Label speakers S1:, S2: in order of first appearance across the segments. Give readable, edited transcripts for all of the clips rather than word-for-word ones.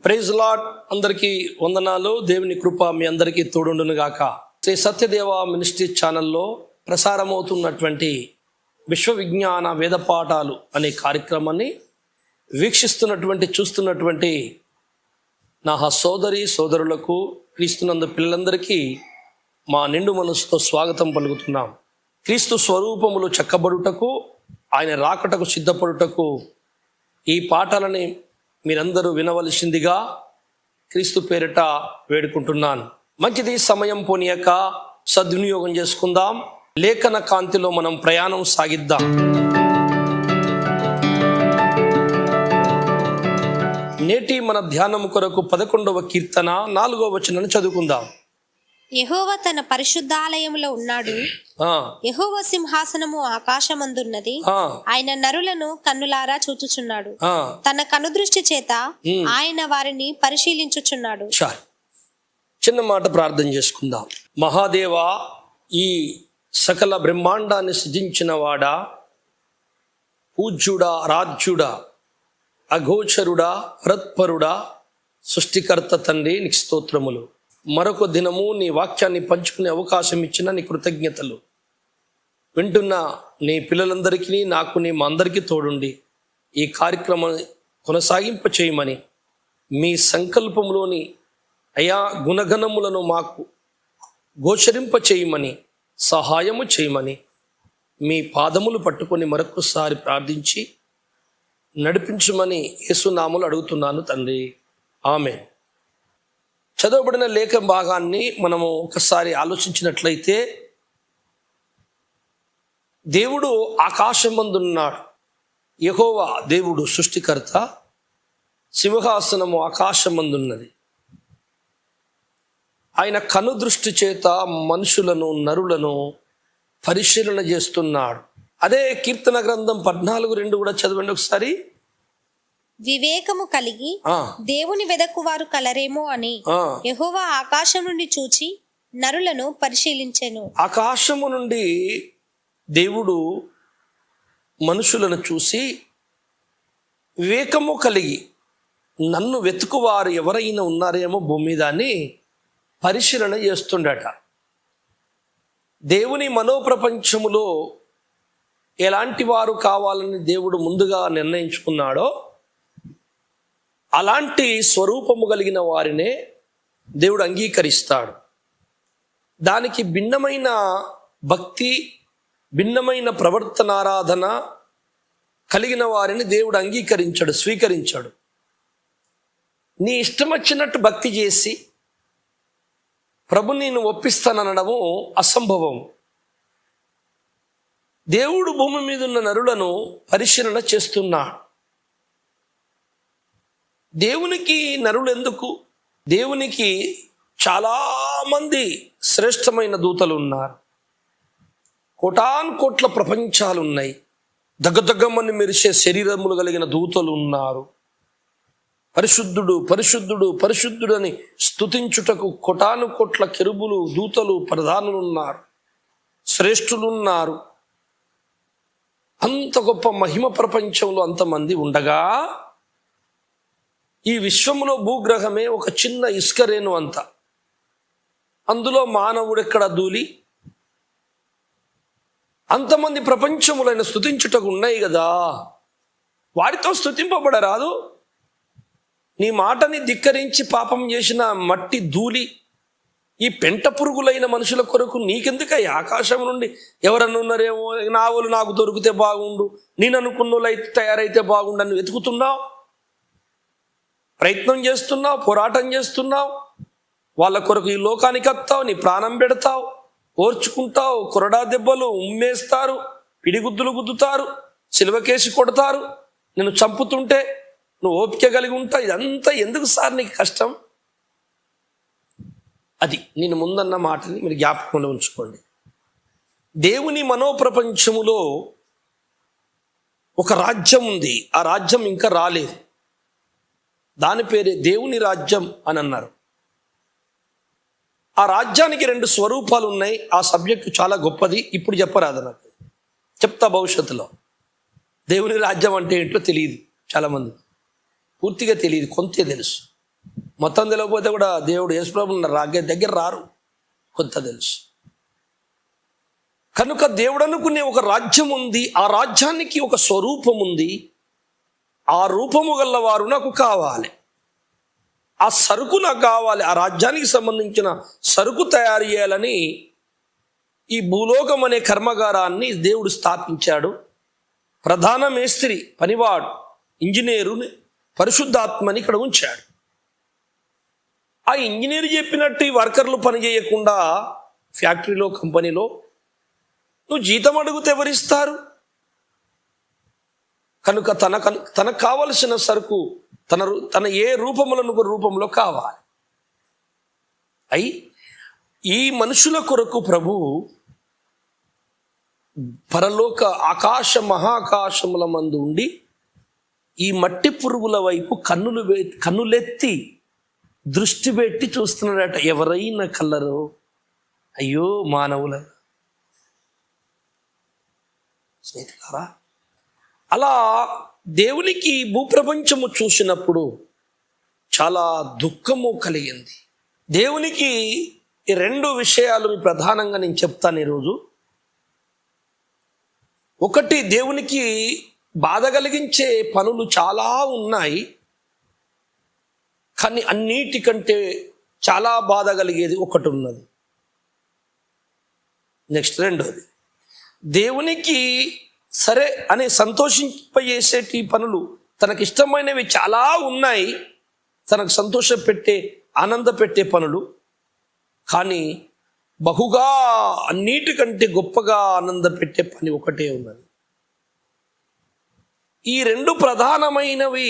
S1: Praise lord. అందరికీ వందనాలు. దేవుని కృప మీ అందరికీ తోడుండును గాక. శ్రీ సత్యదేవ మినిస్ట్రీ ఛానల్లో ప్రసారమవుతున్నటువంటి విశ్వవిజ్ఞాన వేద పాఠాలు అనే కార్యక్రమాన్ని చూస్తున్నటువంటి నా సోదరి సోదరులకు, క్రీస్తునందు పిల్లలందరికీ మా నిండు మనసుతో స్వాగతం పలుకుతున్నాం. క్రీస్తు స్వరూపములు చెక్కబడుటకు, ఆయన రాకటకు సిద్ధపడుటకు ఈ పాఠాలని మీరందరూ వినవలసిందిగా క్రీస్తు పేరిట వేడుకుంటున్నాను. మంచిది, సమయం పోనీయక సద్వినియోగం చేసుకుందాం. లేఖన కాంతిలో మనం ప్రయాణం సాగిద్దాం. నేటి మన ధ్యానం కొరకు 11వ కీర్తన 4వ వచనాన్ని చదువుకుందాం.
S2: యెహోవా తన పరిశుద్ధాలయములో ఉన్నాడు. యెహోవా సింహాసనము ఆకాశమందున్నది. ఆయన నరులను కన్నులారా చూచుచున్నాడు. తన కనుదృష్టి చేత ఆయన వారిని పరిశీలించుచున్నాడు.
S1: చిన్న మాట ప్రార్థన చేసుకుందాం. మహాదేవా, ఈ సకల బ్రహ్మాండాన్ని సృజించిన వాడా, పూజ్యుడా, రాజ్యుడా, అగోచరుడా, హృత్పరుడా, సృష్టికర్త తండ్రి, నీకు స్తోత్రములు. మరొక దినము నీ వాక్యాన్ని పంచుకునే అవకాశం ఇచ్చిన నీ కృతజ్ఞతలు. వింటున్న నీ పిల్లలందరికీ, నాకు, నీ మా అందరికీ తోడుండి ఈ కార్యక్రమాన్ని కొనసాగింప చేయమని, మీ సంకల్పంలోని అయా గుణగణములను మాకు గోచరింప చేయమని, సహాయము చేయమని మీ పాదములు పట్టుకొని మరొకసారి ప్రార్థించి నడిపించమని యేసునామములో అడుగుతున్నాను తండ్రి, ఆమేన్. చదవబడిన లేఖ భాగాన్ని మనము ఒకసారి ఆలోచించినట్లయితే, దేవుడు ఆకాశమందున్నాడు. యెహోవా దేవుడు సృష్టికర్త. సింహాసనము ఆకాశమందున్నది. ఆయన కనుదృష్టి చేత మనుషులను, నరులను పరిశీలన చేస్తున్నాడు. అదే కీర్తన గ్రంథం 14:2 కూడా చదవండి ఒకసారి.
S2: వివేకము కలిగి దేవుని వెదకువారు కలరేమో అని యెహోవా ఆకాశం నుండి చూచి నరులను పరిశీలించెను.
S1: ఆకాశము నుండి దేవుడు మనుషులను చూసి, వివేకము కలిగి నన్ను వెతుకువారు ఎవరైనా ఉన్నారేమో భూమి మీద అని పరిశీలన చేస్తుండట. దేవుని మనోప్రపంచములో ఎలాంటి వారు కావాలని దేవుడు ముందుగా నిర్ణయించుకున్నాడో అలాంటి స్వరూపము కలిగిన వారినే దేవుడు అంగీకరిస్తాడు. దానికి భిన్నమైన భక్తి, భిన్నమైన ప్రవర్తనారాధన కలిగిన వారిని దేవుడు అంగీకరించాడు, స్వీకరించాడు. నీ ఇష్టం వచ్చినట్టు భక్తి చేసి ప్రభు నేను ఒప్పిస్తాననడము అసంభవం. దేవుడు భూమి మీద ఉన్న నరులను పరిశీలన చేస్తున్నాడు. దేవునికి నరులు ఎందుకు? దేవునికి చాలామంది శ్రేష్టమైన దూతలు ఉన్నారు. కోటాను కోట్ల ప్రపంచాలు ఉన్నాయి. దగ్గమని మెరిసే శరీరములు కలిగిన దూతలు ఉన్నారు. పరిశుద్ధుడు, పరిశుద్ధుడు, పరిశుద్ధుడు అని స్తుతించుటకు కోటాను కోట్ల కెరుబులు, దూతలు, ప్రధానులు ఉన్నారు, శ్రేష్ఠులున్నారు. అంత గొప్ప మహిమ ప్రపంచంలో అంతమంది ఉండగా, ఈ విశ్వములో భూగ్రహమే ఒక చిన్న ఇసుకరేణు అంత. అందులో మానవుడెక్కడ దూలి, అంతమంది ప్రపంచములైన స్తుతించుటకు ఉన్నాయి కదా, వారితో స్తుతింపబడరాదు? నీ మాటని ధిక్కరించి పాపం చేసిన మట్టి ధూళి, ఈ పెంట పురుగులైన మనుషుల కొరకు నీకెందుకై ఆకాశం నుండి ఎవరన్నా ఉన్నారేమో, నావులు నాకు దొరికితే బాగుండు, నేను అనుకున్న అయితే తయారైతే బాగుండు అని వెతుకుతున్నావు, ప్రయత్నం చేస్తున్నావు, పోరాటం చేస్తున్నావు. వాళ్ళ కొరకు ఈ లోకానికి వస్తావు, నీ ప్రాణం పెడతావు, ఓర్చుకుంటావు. కొరడా దెబ్బలు ఉమ్మేస్తారు, పిడిగుద్దులు గుద్దుతారు, సిలువకేసి కొడతారు. నేను చంపుతుంటే నువ్వు ఓపిక కలిగి ఉంటావు. ఇదంతా ఎందుకు సార్ నీకు కష్టం? అది నేను ముందన్న మాటని మీరు జ్ఞాపకంలో ఉంచుకోండి. దేవుని మనోప్రపంచములో ఒక రాజ్యం ఉంది. ఆ రాజ్యం ఇంకా రాలేదు. దాని పేరే దేవుని రాజ్యం అని అన్నారు. ఆ రాజ్యానికి 2 స్వరూపాలు ఉన్నాయి. ఆ సబ్జెక్టు చాలా గొప్పది, ఇప్పుడు చెప్పరాదు, నాకు చెప్తా భవిష్యత్తులో. దేవుని రాజ్యం అంటే ఏంటో తెలియదు చాలామంది, పూర్తిగా తెలియదు, కొంతే తెలుసు. మొత్తం తెలియకపోతే కూడా దేవుడు యేసుప్రభుని రాగే దగ్గర రారు, కొంత తెలుసు. కనుక దేవుడు అనుకునే ఒక రాజ్యం ఉంది, ఆ రాజ్యానికి ఒక స్వరూపం ఉంది. ఆ రూపము గల వారు నాకు కావాలి, ఆ సరుకు నాకు కావాలి. ఆ రాజ్యానికి సంబంధించిన సరుకు తయారు చేయాలని ఈ భూలోకం అనే కర్మాగారాన్ని దేవుడు స్థాపించాడు. ప్రధాన మేస్త్రి, పనివాడు, ఇంజనీరుని, పరిశుద్ధాత్మని ఇక్కడ ఉంచాడు. ఆ ఇంజనీర్ చెప్పినట్టు ఈ వర్కర్లు పని చేయకుండా ఫ్యాక్టరీలో, కంపెనీలో నువ్వు జీతం అడిగితే ఎవరిస్తారు? కనుక తనకు కావలసిన సరుకు తన ఏ రూపంలో కావాలి. ఈ మనుషుల కొరకు ప్రభు పరలోక ఆకాశ మహాకాశముల మందు ఉండి ఈ మట్టి పురుగుల వైపు కన్నులెత్తి దృష్టి పెట్టి చూస్తున్నాడట. ఎవరైనా కలరు, అయ్యో మానవుల స్నేహితులారా, అలా దేవునికి భూప్రపంచము చూసినప్పుడు చాలా దుఃఖము కలిగింది. దేవునికి ఈ రెండు విషయాలు ప్రధానంగా నేను చెప్తాను ఈరోజు. ఒకటి, దేవునికి బాధ కలిగించే పనులు చాలా ఉన్నాయి, కానీ అన్నిటికంటే చాలా బాధ కలిగేది ఒకటి ఉన్నది. నెక్స్ట్ రెండోది, దేవునికి సరే అని సంతోషింపజేసేటి పనులు, తనకిష్టమైనవి చాలా ఉన్నాయి, తనకు సంతోషం పెట్టే, ఆనంద పెట్టే పనులు. కానీ బహుగా అన్నిటికంటే గొప్పగా ఆనంద పెట్టే పని ఒకటే ఉన్నది. ఈ రెండు ప్రధానమైనవి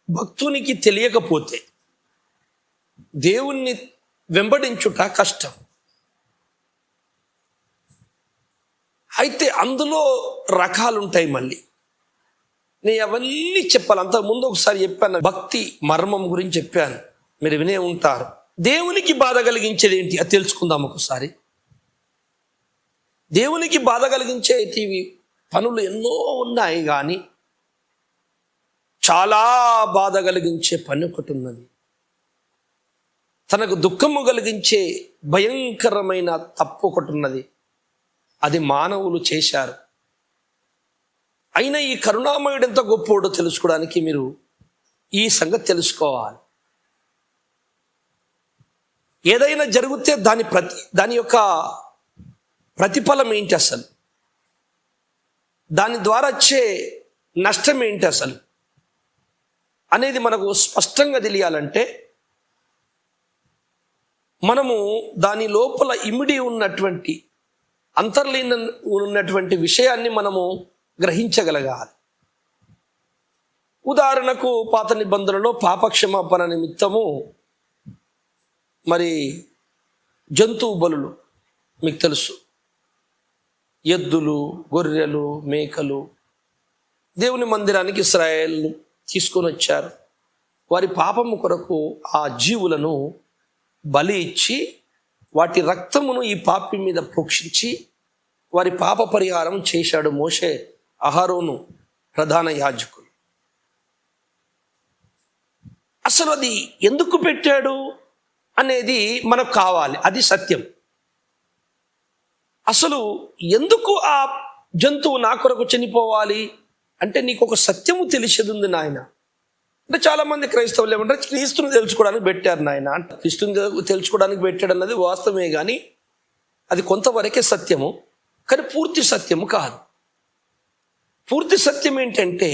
S1: భక్తునికి తెలియకపోతే దేవుణ్ణి వెంబడించుట కష్టం. అయితే అందులో రకాలుంటాయి. మళ్ళీ నేను అవన్నీ చెప్పాలి. అంతకుముందు ఒకసారి చెప్పాను, భక్తి మర్మం గురించి చెప్పాను, మీరు వినే ఉంటారు. దేవునికి బాధ కలిగించేది ఏంటి అది తెలుసుకుందాం ఒకసారి. దేవునికి బాధ కలిగించేటివి పనులు ఎన్నో ఉన్నాయి, కానీ చాలా బాధ కలిగించే పని ఒకటి ఉన్నది. తనకు దుఃఖము కలిగించే భయంకరమైన తప్పు ఒకటి ఉన్నది. అది మానవులు చేశారు. అయినా ఈ కరుణామయుడు ఎంత గొప్పోడో తెలుసుకోవడానికి మీరు ఈ సంగతి తెలుసుకోవాలి. ఏదైనా జరిగితే దాని యొక్క ప్రతిఫలం ఏంటి అసలు, దాని ద్వారా వచ్చే నష్టం ఏంటి అసలు అనేది మనకు స్పష్టంగా తెలియాలంటే మనము దాని లోపల ఇమిడి ఉన్నటువంటి అంతర్లీన ఉన్నటువంటి విషయాన్ని మనము గ్రహించగలగాలి. ఉదాహరణకు పాత నిబంధనలో పాపక్షమాపణ నిమిత్తము మరి జంతువు బలులు మీకు తెలుసు, ఎద్దులు, గొర్రెలు, మేకలు దేవుని మందిరానికి ఇశ్రాయేలును తీసుకొని వచ్చారు. వారి పాపము కొరకు ఆ జీవులను బలి ఇచ్చి వాటి రక్తమును ఈ పాపి మీద ప్రోక్షించి వారి పాప పరిహారం చేశాడు మోషే, అహరోను ప్రధాన యాజకులు. అసలు అది ఎందుకు పెట్టాడు అనేది మనకు కావాలి, అది సత్యం. అసలు ఎందుకు ఆ జంతువు నా కొరకు చనిపోవాలి అంటే నీకు ఒక సత్యము తెలిసేది ఉంది నాయన. అంటే చాలామంది క్రైస్తవులు ఏమంటారు, క్రీస్తుని తెలుసుకోవడానికి పెట్టారు నాయన అంటే. క్రీస్తుని తెలుసుకోవడానికి పెట్టాడు అన్నది వాస్తవమే, కానీ అది కొంతవరకే సత్యము, కానీ పూర్తి సత్యము కాదు. పూర్తి సత్యం ఏంటంటే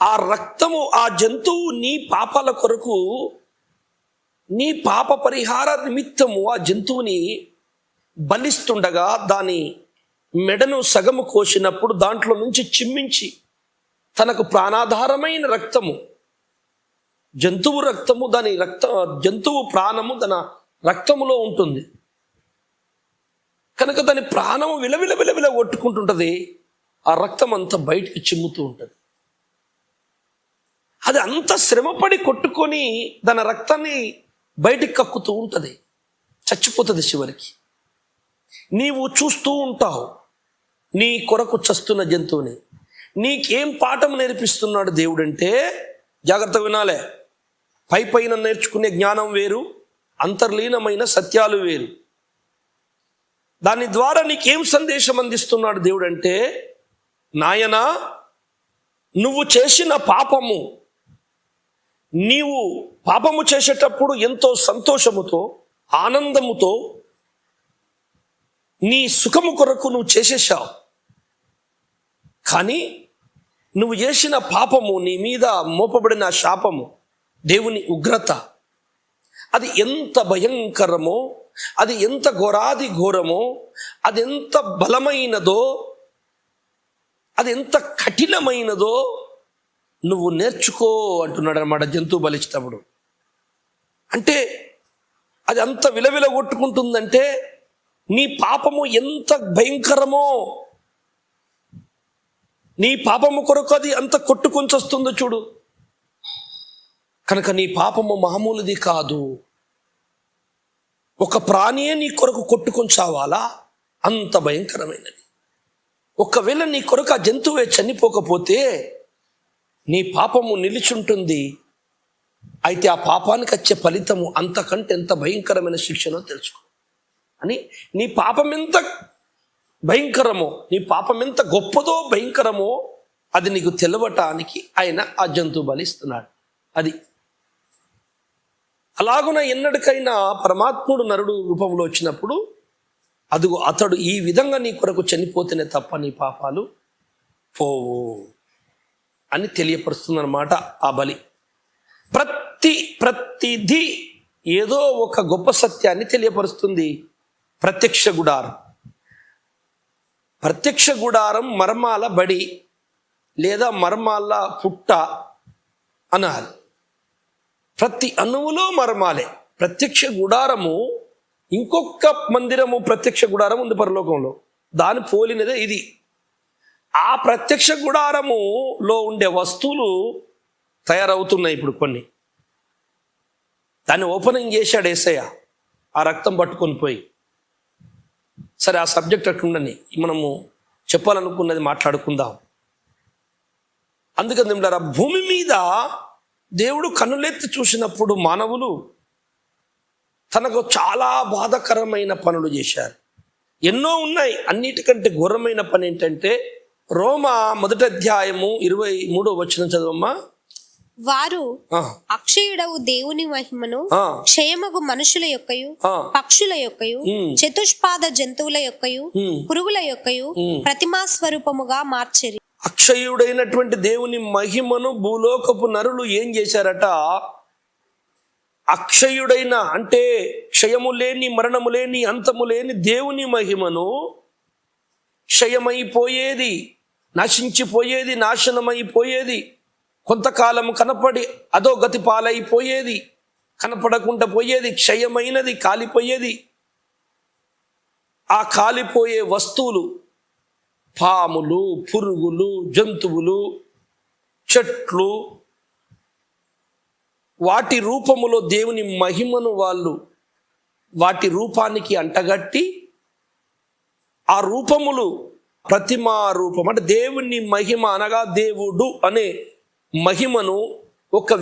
S1: ఆ రక్తము, ఆ జంతువు నీ పాపాల కొరకు, నీ పాప పరిహార నిమిత్తము ఆ జంతువుని బలిస్తుండగా దాని మెడను సగము కోసినప్పుడు దాంట్లో నుంచి చిమ్మించి తనకు ప్రాణాధారమైన రక్తము, జంతువు రక్తము, జంతువు ప్రాణము తన రక్తములో ఉంటుంది కనుక దాని ప్రాణము విలవిల కొట్టుకుంటుంటుంది. ఆ రక్తం అంతా బయటికి చిమ్ముతూ ఉంటుంది. అది అంత శ్రమపడి కొట్టుకొని దాని రక్తాన్ని బయటికి కక్కుతూ ఉంటుంది, చచ్చిపోతుంది చివరికి. నీవు చూస్తూ ఉంటావు నీ కొరకు చస్తున్న జంతువుని. నీకేం పాఠం నేర్పిస్తున్నాడు దేవుడంటే, జాగ్రత్త వినాలే, పైన నేర్చుకునే జ్ఞానం వేరు, అంతర్లీనమైన సత్యాలు వేరు. దాని ద్వారా నీకేం సందేశం అందిస్తున్నాడు దేవుడు అంటే, నాయనా నువ్వు చేసిన పాపము, నీవు పాపము చేసేటప్పుడు ఎంతో సంతోషముతో ఆనందముతో నీ సుఖము కొరకు నువ్వు చేసేసావు. కానీ నువ్వు చేసిన పాపము, నీ మీద మోపబడిన శాపము, దేవుని ఉగ్రత, అది ఎంత భయంకరమో, అది ఎంత ఘోరాది ఘోరమో, అది ఎంత బలమైనదో, అది ఎంత కఠినమైనదో నువ్వు నేర్చుకో అంటున్నాడు అన్నమాట జంతువు బలిచ్చినప్పుడు. అంటే అది అంత విలవిల కొట్టుకుంటుందంటే నీ పాపము ఎంత భయంకరమో, నీ పాపము కొరకు అది అంత కొట్టుకొంచొస్తుందో చూడు. కనుక నీ పాపము మామూలుది కాదు. ఒక ప్రాణియే నీ కొరకు కొట్టుకొని చావాలా, అంత భయంకరమైనది. ఒకవేళ నీ కొరకు ఆ జంతువే చనిపోకపోతే నీ పాపము నిలిచుంటుంది. అయితే ఆ పాపానికి వచ్చే ఫలితము అంతకంటే ఎంత భయంకరమైన శిక్షనో తెలుసుకో అని. నీ పాపం ఎంత భయంకరమో, నీ పాపం ఎంత గొప్పదో భయంకరమో అది నీకు తెలవటానికి ఆయన ఆ జంతువు బలిస్తున్నాడు. అది అలాగున ఎన్నటికైనా పరమాత్ముడు నరుడు రూపంలో వచ్చినప్పుడు అదుగో అతడు ఈ విధంగా నీ కొరకు చనిపోతేనే తప్ప నీ పాపాలు పోవు అని తెలియపరుస్తుందన్నమాట ఆ బలి. ప్రతిదీ ఏదో ఒక గొప్ప సత్యాన్ని తెలియపరుస్తుంది. ప్రత్యక్ష గుడారం మర్మాల బడి లేదా మర్మాల పుట్ట అనాలి. ప్రతి అణువులో మర్మాలే. ప్రత్యక్ష గుడారము, ఇంకొక మందిరము ప్రత్యక్ష గుడారం ఉంది పరలోకంలో, దాని పోలినదే ఇది. ఆ ప్రత్యక్ష గుడారములో ఉండే వస్తువులు తయారవుతున్నాయి ఇప్పుడు కొన్ని. దాన్ని ఓపెనింగ్ చేశాడు యేసయ్య ఆ రక్తం పట్టుకొని పోయి. సరే, ఆ సబ్జెక్ట్ అట్లుండని మనము చెప్పాలనుకున్నది మాట్లాడుకుందాం. అందుకని భూమి మీద దేవుడు కన్నులెత్తి చూసినప్పుడు మానవులు తనకు చాలా బాధాకరమైన పనులు చేశారు. ఎన్నో ఉన్నాయి. అన్నిటికంటే ఘోరమైన పని ఏంటంటే, రోమా 1వ అధ్యాయము 23వ వచనం చదవమ్మా.
S2: వారు అక్షయుడవు దేవుని మహిమను క్షయమగు మనుషుల యొక్కయు పక్షుల యొక్కయు చతుష్పాద జంతువుల యొక్కయు పురుగుల యొక్కయు ప్రతిమా స్వరూపముగా మార్చిరి.
S1: అక్షయుడైనటువంటి దేవుని మహిమను భూలోకపు నరులు ఏం చేశారట? అక్షయుడైన అంటే క్షయము లేని, మరణము లేని, అంతము లేని దేవుని మహిమను క్షయమైపోయేది, నశించిపోయేది, నాశనమైపోయేది, కొంతకాలము కనపడి అదో గతి పాలైపోయేది, కనపడకుండా పోయేది, క్షయమైనది, కాలిపోయేది. ఆ కాలిపోయే వస్తువులు పాములు, పురుగులు, జంతువులు, చెట్లు, వాటి రూపములో దేవుని మహిమను వాళ్ళు వాటి రూపానికి అంటగట్టి, ఆ రూపములు ప్రతిమా రూపం అంటే దేవుని మహిమ అనగా దేవుడు అనే మహిమను ఒక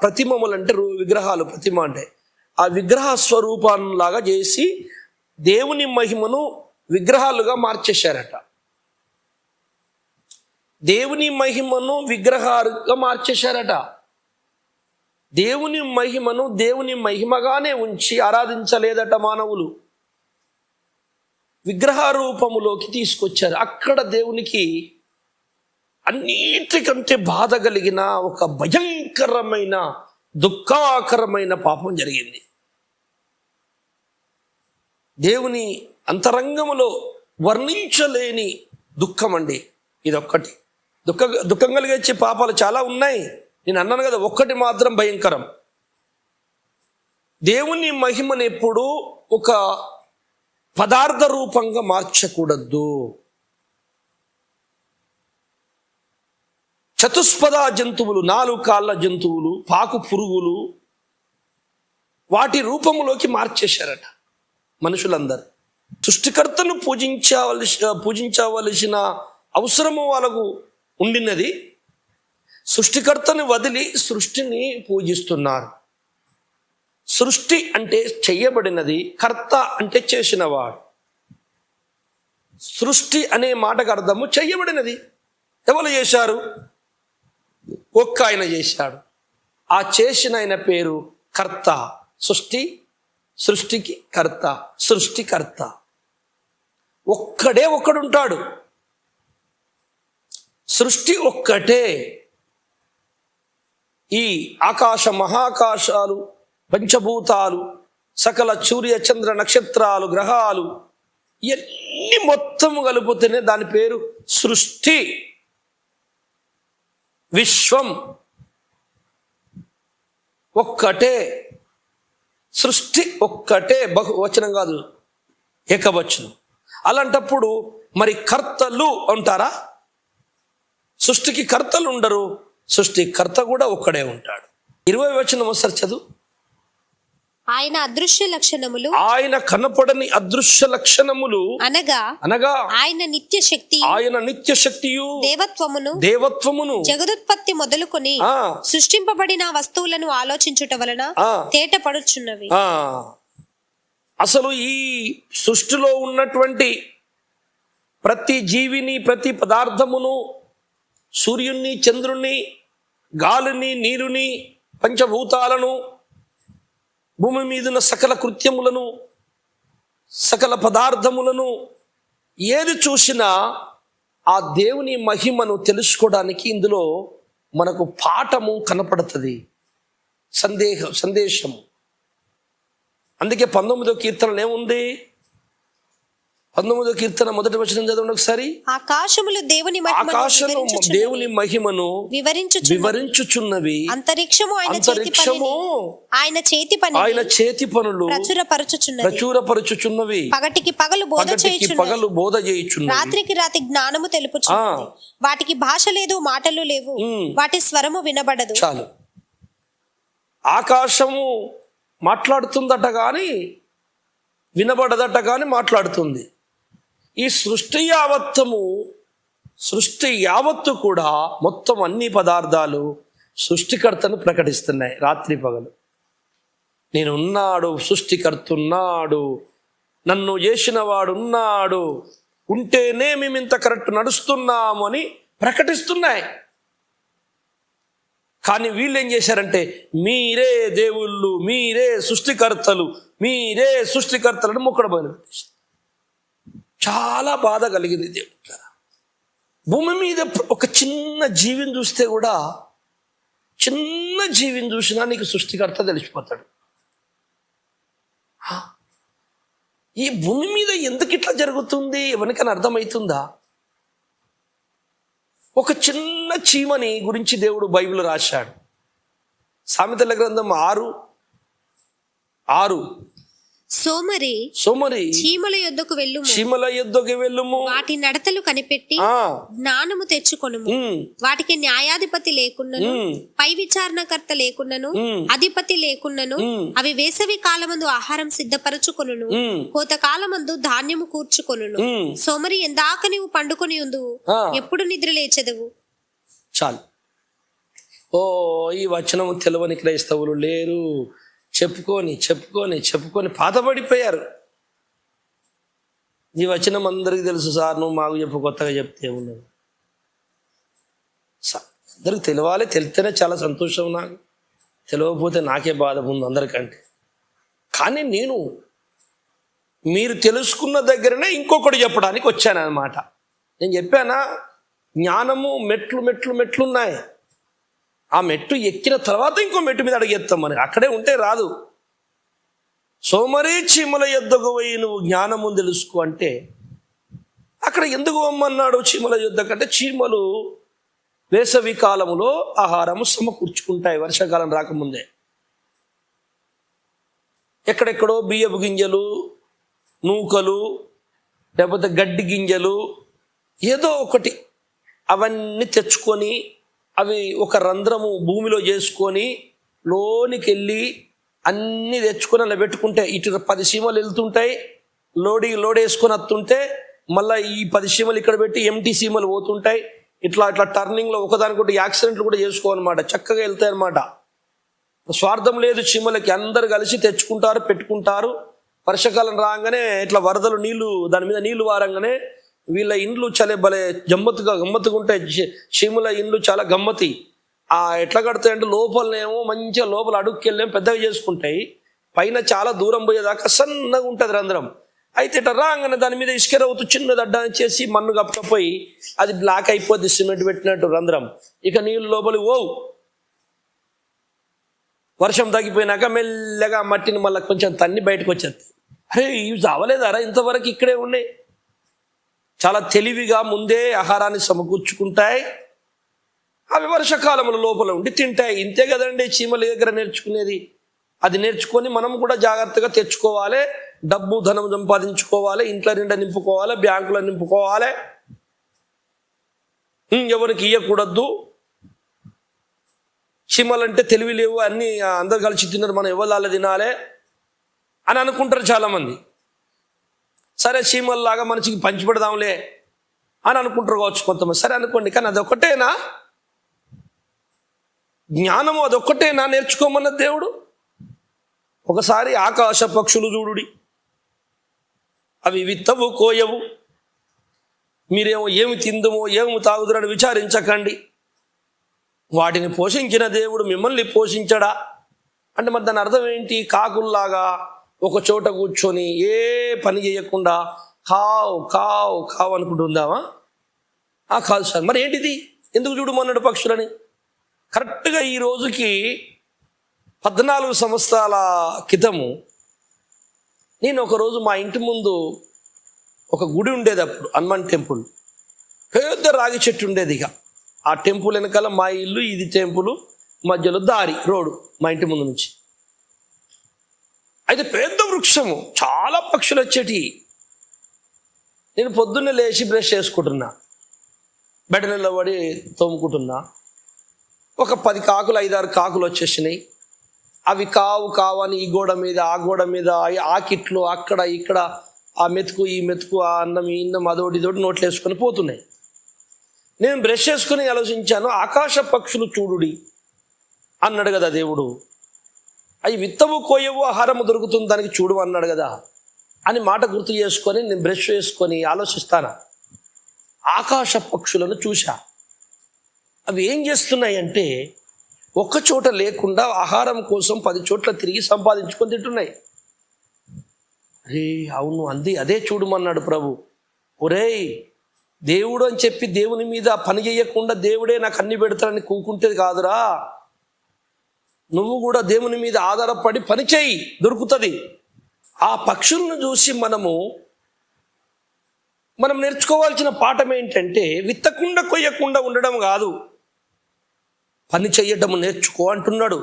S1: ప్రతిమములు అంటే విగ్రహాలు, ప్రతిమ అంటే ఆ విగ్రహ స్వరూపాన్లాగా చేసి దేవుని మహిమను విగ్రహాలుగా మార్చేశారట. దేవుని మహిమను విగ్రహాలుగా మార్చేశారట. దేవుని మహిమను దేవుని మహిమగానే ఉంచి ఆరాధించలేదట మానవులు. విగ్రహ రూపములోకి తీసుకొచ్చారు. అక్కడ దేవునికి అన్నిటికంటే బాధ కలిగిన ఒక భయంకరమైన దుఃఖాకరమైన పాపం జరిగింది. దేవుని అంతరంగములో వర్ణించలేని దుఃఖం అండి ఇదొక్కటి. దుఃఖం కలిగించే పాపాలు చాలా ఉన్నాయి. నేను అన్నాను కదా, ఒక్కటి మాత్రం భయంకరం. దేవుని మహిమను ఎప్పుడు ఒక పదార్థ రూపంగా మార్చకూడదు. చతుష్పద జంతువులు, 4 కాళ్ళ జంతువులు, పాకు పురుగులు, వాటి రూపములోకి మార్చేశారట మనుషులందరూ. సృష్టికర్తను పూజించవలసిన అవసరము వాళ్ళకు ఉండినది. సృష్టికర్తని వదిలి సృష్టిని పూజిస్తున్నారు. సృష్టి అంటే చెయ్యబడినది, కర్త అంటే చేసినవాడు. సృష్టి అనే మాటకు అర్థము చెయ్యబడినది. ఎవరు చేశారు? ఒక్క ఆయన చేశాడు. ఆ చేసిన ఆయన పేరు కర్త. సృష్టికి కర్త, సృష్టికర్త. ఒక్కడుంటాడు. సృష్టి ఒక్కటే. ఈ ఆకాశ మహాకాశాలు, పంచభూతాలు, సకల సూర్య చంద్ర నక్షత్రాలు, గ్రహాలు ఇవన్నీ మొత్తం కలిపితేనే దాని పేరు సృష్టి. విశ్వం ఒక్కటే, సృష్టి ఒక్కటే. బహువచనం కాదు, ఏకవచనం. అలాంటప్పుడు మరి కర్తలు అంటారా? సృష్టికి కర్తలు ఉండరు, సృష్టికర్త కూడా ఒక్కడే ఉంటాడు. 20వ వచనం ఒకసారి చదువు.
S2: ఆయన అదృశ్య లక్షణములు,
S1: ఆయన కనపడని అదృశ్య లక్షణములు అనగా
S2: ఆయన నిత్య శక్తియు
S1: దేవత్వమును
S2: జగదుత్పత్తి మొదలుకొని సృష్టింపబడిన వస్తువులను ఆలోచించుట వలన తేటపడుచున్నవి.
S1: అసలు ఈ సృష్టిలో ఉన్నటువంటి ప్రతి జీవిని, ప్రతి పదార్థమును, సూర్యుని, చంద్రుని, గాలిని, నీరుని, పంచభూతాలను, భూమి మీదున్న సకల కృత్యములను, సకల పదార్థములను ఏది చూసినా ఆ దేవుని మహిమను తెలుసుకోవడానికి ఇందులో మనకు పాఠము కనపడుతుంది, సందేశము. అందుకే 19వ కీర్తనలో ఏముంది? 19వ కీర్తన 1వ వచనం చదవండి ఒకసారి.
S2: ఆకాశములు దేవుని
S1: మహిమను వివరించుచున్నవి,
S2: అంతరిక్షము ఆయన చేతి పనులు
S1: ప్రచురపరచుచున్నవి.
S2: పగటికి పగలు బోధ చేయుచున్నవి, రాత్రికి రాత్రి జ్ఞానము తెలుపుచున్నవి. వాటికి భాష లేదు, మాటలు లేవు, వాటి స్వరము వినబడదు.
S1: చాలు. ఆకాశము మాట్లాడుతుందట కానీ వినబడదట కానీ మాట్లాడుతుంది. ఈ సృష్టి యావత్తు కూడా మొత్తం అన్ని పదార్థాలు సృష్టికర్తను ప్రకటిస్తున్నాయి రాత్రి పగలు. నేనున్నాడు, సృష్టికర్తున్నాడు, నన్ను చేసిన వాడు ఉన్నాడు, ఉంటేనే మేము ఇంత కరెక్ట్ నడుస్తున్నాము అని ప్రకటిస్తున్నాయి. కానీ వీళ్ళు ఏం చేశారంటే మీరే దేవుళ్ళు, మీరే సృష్టికర్తలను మొక్కడం మొదలుపెట్టేశారు. చాలా బాధ కలిగింది దేవుడు. భూమి మీద ఒక చిన్న జీవిని చూస్తే కూడా, చిన్న జీవిని చూసినా నీకు సృష్టికర్త తెలిసిపోతాడు. ఈ భూమి మీద ఎందుకు ఇట్లా జరుగుతుంది ఎవరికైనా అర్థమవుతుందా? ఒక చిన్న చీమని గురించి దేవుడు బైబిల్ రాశాడు. సామెతల గ్రంథం 6:6 సోమరి చీమల యొద్దకు వెళ్ళుము,
S2: వాటి నడతలు కనిపెట్టి జ్ఞానము తెచ్చుకొనుము. వాటికి న్యాయాధిపతి లేకున్నను, పై విచారణకర్త లేకున్నను, అధిపతి లేకున్నను, అవి వేసవి కాలమందు ఆహారం సిద్ధపరచుకొనును, కోత కాలమందు ధాన్యము కూర్చుకొనును. సోమరి ఎందాక నీవు పండుకొని ఉందువు, ఎప్పుడు నిద్ర లేచెదవు.
S1: చాలు. ఈ వచనం తెలియని క్రైస్తవులు లేరు. చెప్పుకొని పాతపడిపోయారు. ఈ వచనం అందరికీ తెలుసు సార్, నువ్వు మాకు చెప్పు, కొత్తగా చెప్తే ఏమున్నది. అందరికి తెలియాలి, తెలిస్తేనే చాలా సంతోషం. నాకు తెలియకపోతే నాకే బాధ ఉంది అందరికంటే. కానీ మీరు తెలుసుకున్న దగ్గరనే ఇంకొకటి చెప్పడానికి వచ్చాను అన్నమాట. నేను చెప్పానా, జ్ఞానము మెట్లున్నాయి. ఆ మెట్టు ఎక్కిన తర్వాత ఇంకో మెట్టు మీద అడిగేస్తాం. మనకి అక్కడే ఉంటే రాదు. సోమరి చీమల యొద్దకు పోయి నువ్వు జ్ఞానము తెలుసుకో అంటే అక్కడ ఎందుకు పోమన్నాడు? చీమల యొద్ద కంటే చీమలు వేసవి కాలములో ఆహారము సమకూర్చుకుంటాయి, వర్షాకాలం రాకముందే. ఎక్కడెక్కడో బియ్యపు గింజలు, నూకలు, లేకపోతే గడ్డి గింజలు, ఏదో ఒకటి అవన్నీ తెచ్చుకొని అవి ఒక రంధ్రము భూమిలో చేసుకొని లోనికి వెళ్ళి అన్నీ తెచ్చుకొని అలా పెట్టుకుంటే ఇటు 10 సీమలు వెళ్తుంటాయి, లోడ్ వేసుకొని వస్తుంటే మళ్ళీ ఈ 10 సీమలు ఇక్కడ పెట్టి ఎంటీ సీమలు పోతుంటాయి. ఇట్లా ఇట్లా టర్నింగ్లో ఒకదానికొకటి యాక్సిడెంట్లు కూడా చేసుకోవాలన్నమాట. చక్కగా వెళ్తాయి అన్నమాట. స్వార్థం లేదు చీమలకి. అందరు కలిసి తెచ్చుకుంటారు, పెట్టుకుంటారు. వర్షాకాలం రాగానే ఇట్లా వరదలు నీళ్లు దాని మీద నీళ్లు వారంగానే వీళ్ళ ఇండ్లు చాలా భలే గమ్మత్తుగా ఉంటాయి. చీమల ఇండ్లు చాలా గమ్మతి. ఎట్లా కడతాయి అంటే లోపలనేమో మంచిగా లోపల అడుక్కెళ్ళేమో పెద్దగా చేసుకుంటాయి, పైన చాలా దూరం పోయేదాకా సన్నగా ఉంటుంది రంధ్రం. అయితే ఇట్లా రాగానే దాని మీద ఇసుక రవ్వుతూ చిన్నది అడ్డాన్ని చేసి మన్ను కప్పకపోయి అది బ్లాక్ అయిపోద్ది, సిమెంట్ పెట్టినట్టు రంధ్రం. ఇక నీళ్ళు లోపలికి పోవు. వర్షం తగ్గిపోయినాక మెల్లగా మట్టిని మళ్ళీ కొంచెం తన్ని బయటకు వచ్చేది. అరే ఇవి చావలేదారా, ఇంతవరకు ఇక్కడే ఉన్నాయి. చాలా తెలివిగా ముందే ఆహారాన్ని సమకూర్చుకుంటాయి. అవి వర్షాకాలంలో లోపల ఉండి తింటాయి. ఇంతే కదండి చీమల దగ్గర నేర్చుకునేది. అది నేర్చుకొని మనం కూడా జాగ్రత్తగా తెచ్చుకోవాలి, డబ్బు ధనం సంపాదించుకోవాలి, ఇంట్లో నిండా నింపుకోవాలి, బ్యాంకులో నింపుకోవాలి, ఎవరికి ఇవ్వకూడదు. చీమలంటే తెలివి లేవు, అన్నీ అందరు కలిసి తిన్నారు, మనం ఎవరు తినాలి అని అనుకుంటారు చాలామంది. సరే చీమల్లాగా మనిషికి పంచిపెడదాంలే అని అనుకుంటారు కావచ్చు కొంతమంది. సరే అనుకోండి, కానీ అదొక్కటేనా జ్ఞానము? అదొక్కటేనా నేర్చుకోమన్న దేవుడు? ఒకసారి ఆకాశ పక్షులు చూడుడి, అవి విత్తవు కోయవు, మీరేమో ఏమి తిందుమో ఏమి తాగుదురని విచారించకండి, వాటిని పోషించిన దేవుడు మిమ్మల్ని పోషించడా అంటే మరి దాని అర్థం ఏంటి? కాకుల్లాగా ఒక చోట కూర్చొని ఏ పని చేయకుండా కావు కావు కావు అనుకుంటుందామా? కాదు సార్. మరి ఏంటిది, ఎందుకు చూడమన్నాడు పక్షులని? కరెక్ట్గా ఈ రోజుకి 14 సంవత్సరాల క్రితము నేను ఒకరోజు మా ఇంటి ముందు ఒక గుడి ఉండేది, అప్పుడు హనుమాన్ టెంపుల్. పెద్ద రాగి చెట్టు ఉండేది. ఇక ఆ టెంపుల్ వెనకాల మా ఇల్లు, ఇది టెంపుల్, మధ్యలో దారి రోడ్డు మా ఇంటి ముందు నుంచి. అయితే పెద్ద వృక్షము, చాలా పక్షులు వచ్చేటి. నేను పొద్దున్నే లేచి బ్రష్ చేసుకుంటున్నా, బెడ నిలబడి తోముకుంటున్నా. ఒక 10 కాకులు 5-6 కాకులు వచ్చేసినాయి. అవి కావు కావు అని ఈ గోడ మీద ఆ గోడ మీద ఆకిట్లు అక్కడ ఇక్కడ ఆ మెతుకు ఈ మెతుకు ఆ అన్నం ఈ అన్నం అదోటి ఇదోటి నోట్లు వేసుకొని పోతున్నాయి. నేను బ్రష్ చేసుకుని ఆలోచించాను, ఆకాశ పక్షులు చూడుడి అన్నాడు కదా దేవుడు. అవి విత్తవు కోయవు ఆహారము దొరుకుతుంది దానికి చూడు అన్నాడు కదా అని మాట గుర్తు చేసుకొని నేను బ్రష్ చేసుకొని ఆలోచిస్తాను. ఆకాశ పక్షులను చూశా. అవి ఏం చేస్తున్నాయి అంటే ఒక్క చోట లేకుండా ఆహారం కోసం 10 చోట్ల తిరిగి సంపాదించుకొని తింటున్నాయి. అరే అవును, అదే చూడమన్నాడు ప్రభు. ఒరేయ్, దేవుడు అని చెప్పి దేవుని మీద పని చేయకుండా దేవుడే నాకు అన్ని పెడతాడని కూకుంటేది కాదురా. నువ్వు కూడా దేవుని మీద ఆధారపడి పని చేయి, దొరుకుతుంది. ఆ పక్షులను చూసి మనం నేర్చుకోవాల్సిన పాఠం ఏంటంటే విత్తకుండా కొయ్యకుండా ఉండడం కాదు, పని చెయ్యడం నేర్చుకో అంటున్నాడు.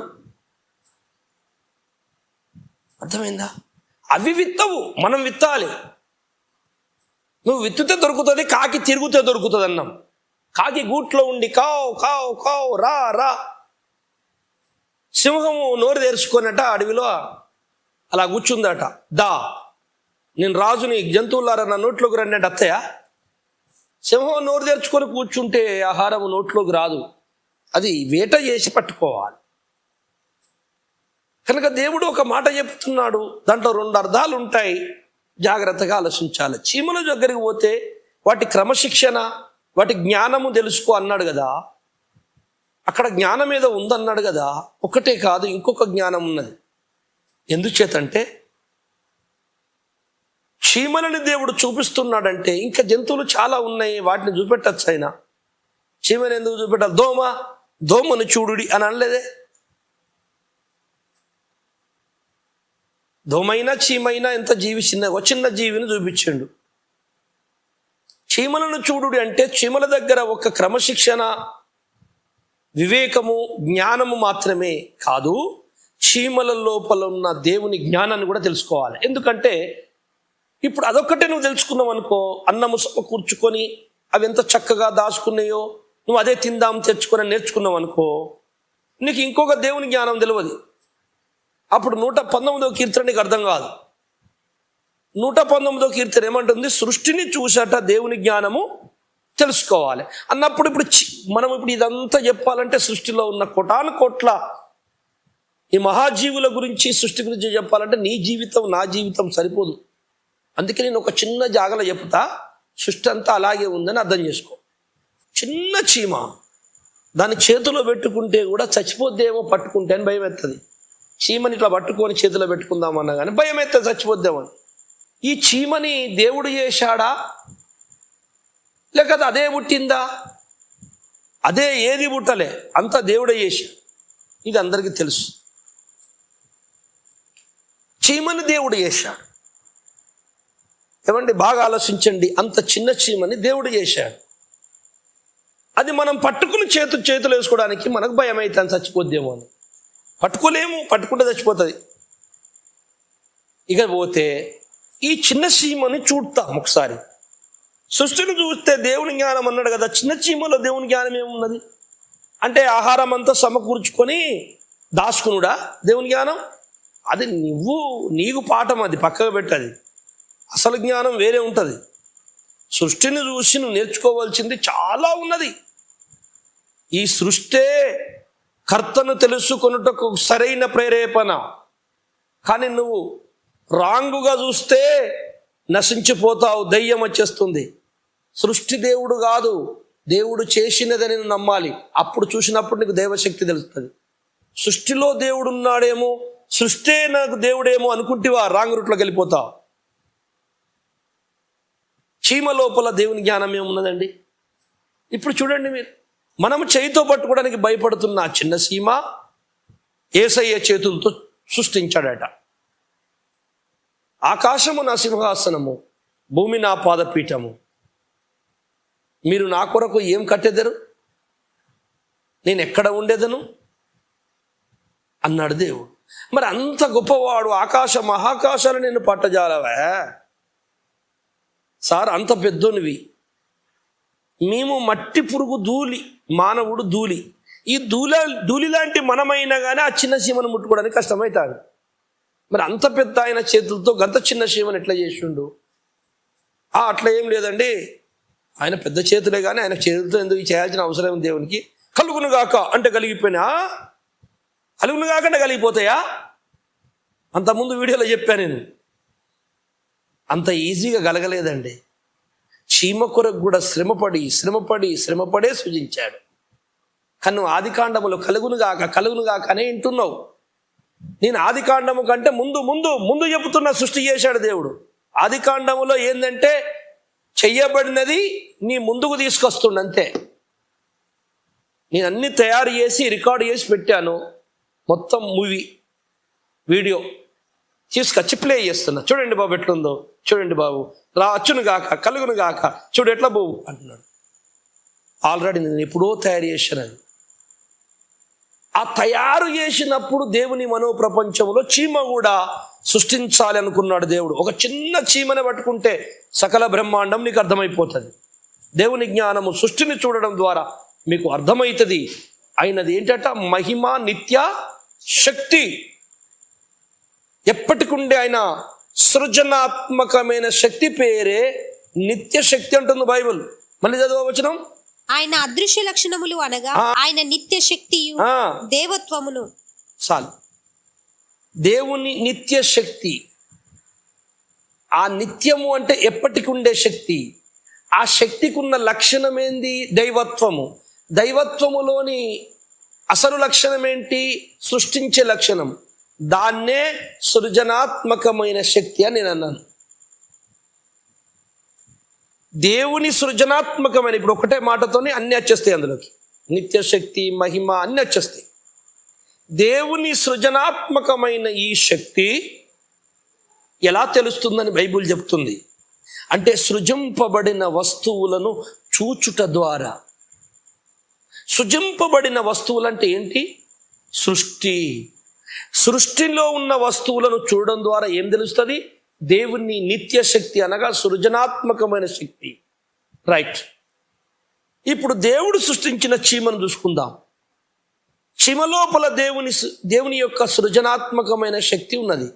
S1: అర్థమైందా? అవి విత్తవు, మనం విత్తాలి. నువ్వు విత్తుతే దొరుకుతుంది, కాకి తిరుగుతే దొరుకుతుంది అన్నాం. కాకి గూట్లో ఉండి కావు కావు కావు రా రా. సింహము నోరు తెరుచుకొనట అడవిలో అలా కూర్చుందట. దా నేను రాజుని, జంతువులారా నా నోట్లోకి రండి అంటే అత్తయ్య. సింహం నోరు తెరుచుకొని కూర్చుంటే ఆహారం నోట్లోకి రాదు, అది వేట చేసి పట్టుకోవాలి. కనుక దేవుడు ఒక మాట చెప్తున్నాడు, దాంట్లో 2 అర్థాలు ఉంటాయి, జాగ్రత్తగా ఆలోచించాలి. చీమల దగ్గరికి పోతే వాటి క్రమశిక్షణ, వాటి జ్ఞానము తెలుసుకో అన్నాడు కదా. అక్కడ జ్ఞానం ఏదో ఉందన్నాడు కదా. ఒకటే కాదు, ఇంకొక జ్ఞానం ఉన్నది. ఎందుచేతంటే చీమలని దేవుడు చూపిస్తున్నాడంటే ఇంకా జంతువులు చాలా ఉన్నాయి, వాటిని చూపెట్టచ్చు ఆయన. చీమని ఎందుకు చూపెట్టాలి? దోమను చూడుడి అని అనలేదే. దోమైనా చీమైనా ఎంత జీవి చిన్న జీవిని చూపించిండు. చీమలను చూడుడి అంటే చీమల దగ్గర ఒక క్రమశిక్షణ, వివేకము, జ్ఞానము మాత్రమే కాదు, చీమల లోపల ఉన్న దేవుని జ్ఞానాన్ని కూడా తెలుసుకోవాలి. ఎందుకంటే ఇప్పుడు అదొక్కటే నువ్వు తెలుసుకున్నావు అనుకో, అన్నము సమకూర్చుకొని అవి ఎంత చక్కగా దాచుకున్నాయో నువ్వు అదే తిందాం తెచ్చుకొని నేర్చుకున్నావు అనుకో, నీకు ఇంకొక దేవుని జ్ఞానం తెలియదు. అప్పుడు 119వ కీర్తన నీకు అర్థం కాదు. 119వ కీర్తన ఏమంటుంది? సృష్టిని చూసట దేవుని జ్ఞానము తెలుసుకోవాలి అన్నప్పుడు మనం ఇప్పుడు ఇదంతా చెప్పాలంటే సృష్టిలో ఉన్న కోటాను కోట్ల ఈ మహాజీవుల గురించి, సృష్టి గురించి చెప్పాలంటే నీ జీవితం నా జీవితం సరిపోదు. అందుకే నేను ఒక చిన్న జాగలో చెప్తా, సృష్టి అంతా అలాగే ఉందని అర్థం చేసుకో. చిన్న చీమ, దాన్ని చేతిలో పెట్టుకుంటే కూడా చచ్చిపోద్దేమో పట్టుకుంటే అని భయం ఎత్తది. చీమని ఇట్లా పట్టుకొని చేతిలో పెట్టుకుందామన్నా కానీ భయం ఎత్తది చచ్చిపోద్దేమని. ఈ చీమని దేవుడు చేశాడా లేకపోతే అదే పుట్టిందా? అదే, ఏది పుట్టలే, అంతా దేవుడే చేశాడు. ఇది అందరికీ తెలుసు. చీమని దేవుడు చేశాడు. ఏమండి, బాగా ఆలోచించండి. అంత చిన్న చీమని దేవుడు చేశాడు. అది మనం పట్టుకుని చేతులు వేసుకోవడానికి మనకు భయం అవుతుంది చచ్చిపోద్దేమో అని. పట్టుకోలేము, పట్టుకుంటే చచ్చిపోతుంది. ఇక పోతే ఈ చిన్న చీమని చూడతాం ఒకసారి. సృష్టిని చూస్తే దేవుని జ్ఞానం అన్నాడు కదా, చిన్న చీమలో దేవుని జ్ఞానం ఏమున్నది అంటే ఆహారం అంతా సమకూర్చుకొని దాచుకునుడా దేవుని జ్ఞానం? అది నీకు పాఠం, అది పక్కకు పెట్టది. అసలు జ్ఞానం వేరే ఉంటుంది. సృష్టిని చూసి నువ్వు నేర్చుకోవాల్సింది చాలా ఉన్నది. ఈ సృష్టే కర్తను తెలుసుకొనుటకు సరైన ప్రేరేపణ. కానీ నువ్వు రాంగుగా చూస్తే నశించిపోతావు, దయ్యం వచ్చేస్తుంది. సృష్టి దేవుడు కాదు, దేవుడు చేసినదని నువ్వు నమ్మాలి. అప్పుడు చూసినప్పుడు నీకు దైవశక్తి తెలుస్తుంది. సృష్టిలో దేవుడు ఉన్నాడేమో, సృష్టే నాకు దేవుడేమో అనుకుంటేవా రాంగ్ రూట్లోకి వెళ్ళిపోతావు. చీమ లోపల దేవుని జ్ఞానం ఏమున్నదండి? ఇప్పుడు చూడండి మీరు, మనం చేయితో పట్టుకోవడానికి భయపడుతున్న ఆ చిన్న చీమ యేసయ్య చేతులతో సృష్టించాడట. ఆకాశము నా సింహాసనము, భూమి నా పాదపీఠము, మీరు నా కొరకు ఏం కట్టెదరు, నేను ఎక్కడ ఉండేదను అన్నాడు దేవుడు. మరి అంత గొప్పవాడు, ఆకాశ మహాకాశాలు నిన్ను పట్టజాలవా సార్? అంత పెద్దోనివి. మేము మట్టి పురుగు, ధూళి, మానవుడు ధూళి. ఈ ధూళి లాంటి మనమైనా కానీ ఆ చిన్న చీమను ముట్టుకోవడానికి కష్టమవుతాడు. మరి అంత పెద్ద ఆయన చేతులతో గంత చిన్న చీమను ఎట్లా చేసిండు? అట్లా ఏం లేదండి, ఆయన పెద్ద చేతులే కానీ ఆయన చేతులతో ఎందుకు చేయాల్సిన అవసరం ఉంది దేవునికి? కలుగును గాక అంటే కలిగిపోయినా, కలుగును కాకుండా కలిగిపోతాయా? అంతకుముందు వీడియోలో చెప్పాను నేను. అంత ఈజీగా కలగలేదండి. చీమ కొరకు కూడా శ్రమపడే సృజించాడు. కానీ నువ్వు ఆది కాండములో కలుగును గాక అనే వింటున్నావు. నేను ఆది కాండము కంటే ముందు చెబుతున్న సృష్టి చేశాడు దేవుడు. ఆది కాండములో ఏంటంటే చెయ్యబడినది నీ ముందుకు తీసుకొస్తుండ అంతే. నేను అన్ని తయారు చేసి రికార్డు చేసి పెట్టాను, మొత్తం వీడియో తీసుకొచ్చి ప్లే చేస్తున్నా. చూడండి బాబు ఎట్లుందో, చూడండి బాబు, అచ్చును గాక కలుగును గాక, చూడు ఎట్లా బాబు అంటున్నాడు. ఆల్రెడీ నేను ఎప్పుడో తయారు చేశాను. అది ఆ తయారు చేసినప్పుడు దేవుని మనోప్రపంచంలో చీమ కూడా సృష్టించాలి అనుకున్నాడు దేవుడు. ఒక చిన్న చీమని పట్టుకుంటే సకల బ్రహ్మాండం నీకు అర్థమైపోతుంది. దేవుని జ్ఞానము సృష్టిని చూడడం ద్వారా మీకు అర్థమవుతుంది. అయినది ఏంటంటే మహిమ, నిత్య శక్తి, ఎప్పటికుండే ఆయన సృజనాత్మకమైన శక్తి పేరే నిత్య శక్తి అంటుంది బైబిల్. మళ్ళీ చదవవచనం,
S2: ఆయన అదృశ్య లక్షణములు అనగా ఆయన నిత్య శక్తియు దేవత్వమును.
S1: చాలు, దేవుని నిత్య శక్తి. ఆ నిత్యము అంటే ఎప్పటికి ఉండే శక్తి. ఆ శక్తికి ఉన్న లక్షణం ఏంది? దైవత్వము. దైవత్వములోని అసలు లక్షణం ఏంటి? సృష్టించే లక్షణం. దాన్నే సృజనాత్మకమైన శక్తి అని నేను అన్నాను. దేవుని సృజనాత్మకమైన, ఇప్పుడు ఒకటే మాటతోనే అన్ని వచ్చేస్తాయి అందులోకి. నిత్య శక్తి, మహిమ అన్ని వచ్చేస్తాయి. దేవుని సృజనాత్మకమైన ఈ శక్తి ఎలా తెలుస్తుందని బైబిల్ చెప్తుంది. అంటే సృజింపబడిన వస్తువులను చూచుట ద్వారా. సృజింపబడిన వస్తువులు అంటే ఏంటి? సృష్టిలో ఉన్న వస్తువులను చూడడం ద్వారా ఏం తెలుస్తుంది? దేవుని నిత్య శక్తి అనగా సృజనాత్మకమైన శక్తి. రైట్. ఇప్పుడు దేవుడు సృష్టించిన చీమను చూసుకుందాం. చీమ లోపల దేవుని యొక్క సృజనాత్మకమైన శక్తి ఉన్నది.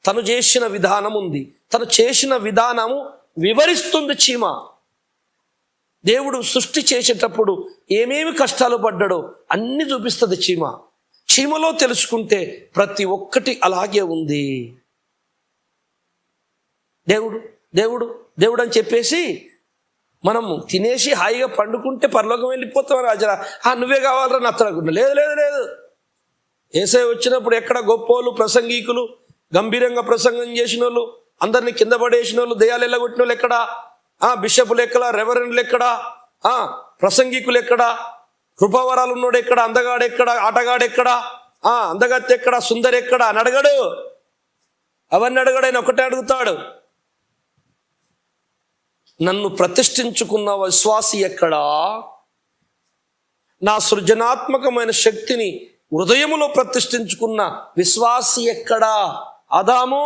S1: తను చేసిన విధానం ఉంది. తను చేసిన విధానము వివరిస్తుంది చీమ. దేవుడు సృష్టి చేసేటప్పుడు ఏమేమి కష్టాలు పడ్డాడో అన్ని చూపిస్తుంది చీమ. చీమలో తెలుసుకుంటే ప్రతి ఒక్కటి అలాగే ఉంది. దేవుడు దేవుడు దేవుడు అని చెప్పేసి మనం తినేసి హాయిగా పండుకుంటే పరలోకం వెళ్ళిపోతాం రాజరా. నువ్వే కావాలరా నత్తనుకుంటా. లేదు లేదు లేదు. యేసయ్య వచ్చినప్పుడు ఎక్కడ గొప్పోళ్ళు, ప్రసంగికులు, గంభీరంగా ప్రసంగం చేసిన వాళ్ళు, అందరినీ కింద పడేసిన వాళ్ళు, దెయ్యాలు ఎల్లగొట్టిన వాళ్ళు ఎక్కడా? బిషపులు ఎక్కడా? రెవరెండ్లు ఎక్కడా? ప్రసంగికులు ఎక్కడా? కృపావరాలు ఉన్నోడు ఎక్కడ? అందగాడు ఎక్కడ? ఆటగాడు ఎక్కడ? అందగత్తె ఎక్కడ? సుందరి ఎక్కడ అని అడగడు. అవన్నీ అడగడు. ఆయన ఒకటే అడుగుతాడు, నన్ను ప్రతిష్ఠించుకున్న విశ్వాసి ఎక్కడా? నా సృజనాత్మకమైన శక్తిని హృదయములో ప్రతిష్ఠించుకున్న విశ్వాసి ఎక్కడా? ఆదాము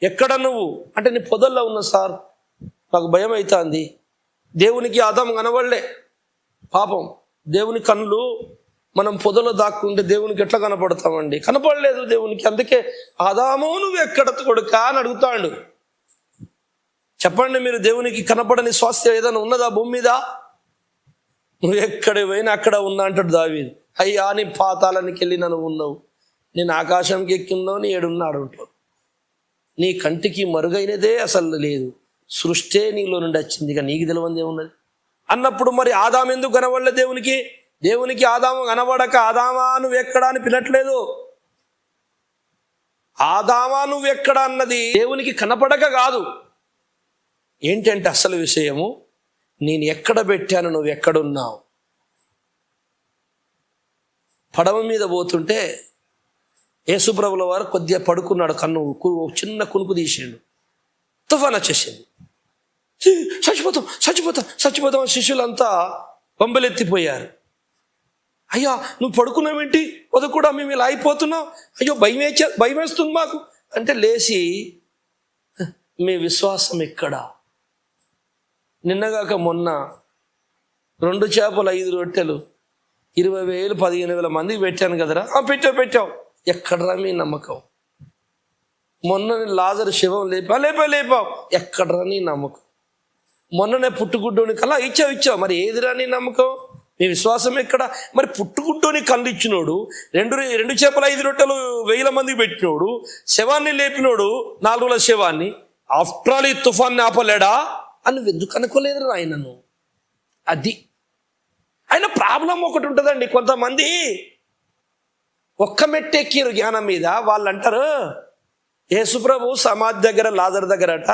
S1: ఎక్కడ నువ్వు అంటే, నీ పొదల్లో ఉన్న సార్, నాకు భయం అవుతుంది. దేవునికి ఆదాము కనబడలే. పాపం దేవుని కన్నులు మనం పొదలో దాక్కుంటే దేవునికి ఎట్లా కనపడతామండి? కనపడలేదు దేవునికి. అందుకే ఆదాము నువ్వు ఎక్కడ కొడుకా అని అడుగుతాడు. చెప్పండి, మీరు దేవునికి కనపడని స్వాస్థ్యం ఏదైనా ఉన్నదా భూమి మీద? నువ్వు ఎక్కడ పోయినా అక్కడ ఉన్నా అంటాడు దావీదు. అయ్యా, నీ పాతాళానికి వెళ్ళి నువ్వు ఉన్నావు, నేను ఆకాశంకి ఎక్కి ఉన్నావు, నీ ఏడున్నాడు ఉంటావు. నీ కంటికి మరుగైనదే అసలు లేదు, సృష్టే నీలో నుండి వచ్చింది, ఇక నీకు తెలియంది ఏమున్నది అన్నప్పుడు మరి ఆదాము ఎందుకు కనబడలే దేవునికి? దేవునికి ఆదాము కనబడక ఆదామా నువ్వు ఎక్కడా అని పిలట్లేదు. ఆదామా నువ్వు ఎక్కడ అన్నది దేవునికి కనపడక కాదు. ఏంటంటే అసలు విషయము, నేను ఎక్కడ పెట్టాను, నువ్వు ఎక్కడున్నావు. పడవ మీద పోతుంటే యేసుప్రభుల వారు కొద్దిగా పడుకున్నాడు, కన్ను చిన్న కునుకు తీసిండు, తుఫాన్ వచ్చేసింది. చచ్చిపోతాం చచ్చిపోతాం చచ్చిపోతాం శిష్యులంతా పంబెలెత్తిపోయారు. అయ్యా, నువ్వు పడుకున్నావేంటి? అది కూడా మేము ఇలా అయిపోతున్నాం, అయ్యో భయం వేస్తుంది మాకు అంటే లేచి, మీ విశ్వాసం ఎక్కడా? నిన్నగాక మొన్న 2 చేపలు 5 రొట్టెలు 20,000 15,000 మందికి పెట్టాను కదరా. పెట్టావు. ఎక్కడరా మీ నమ్మకం? మొన్న లాజరు శవం లేపావు. ఎక్కడరా నీ నమ్మకం? మొన్ననే పుట్టుగుడ్డోని కల్లా ఇచ్చావు. మరి ఏదిరా నీ నమ్మకం? నీ విశ్వాసం ఎక్కడ? మరి పుట్టుగుడ్డోని కళ్ళు ఇచ్చినోడు, 2 చేపలు 5 రొట్టెలు 1,000 మందికి పెట్టినోడు, శవాన్ని లేపినోడు, 4 రోజుల శవాన్ని, ఆఫ్టర్ ఆల్ ఈ తుఫాన్ని ఆపలేడా అని ఎందుకు అనుకోలేదు ఆయనను? అది ఆయన ప్రాబ్లం ఒకటి ఉంటుందండి. కొంతమంది ఒక్క మెట్టెక్కిరు జ్ఞానం మీద. వాళ్ళు అంటారు, యేసుప్రభు సమాధి దగ్గర లాజరు దగ్గరట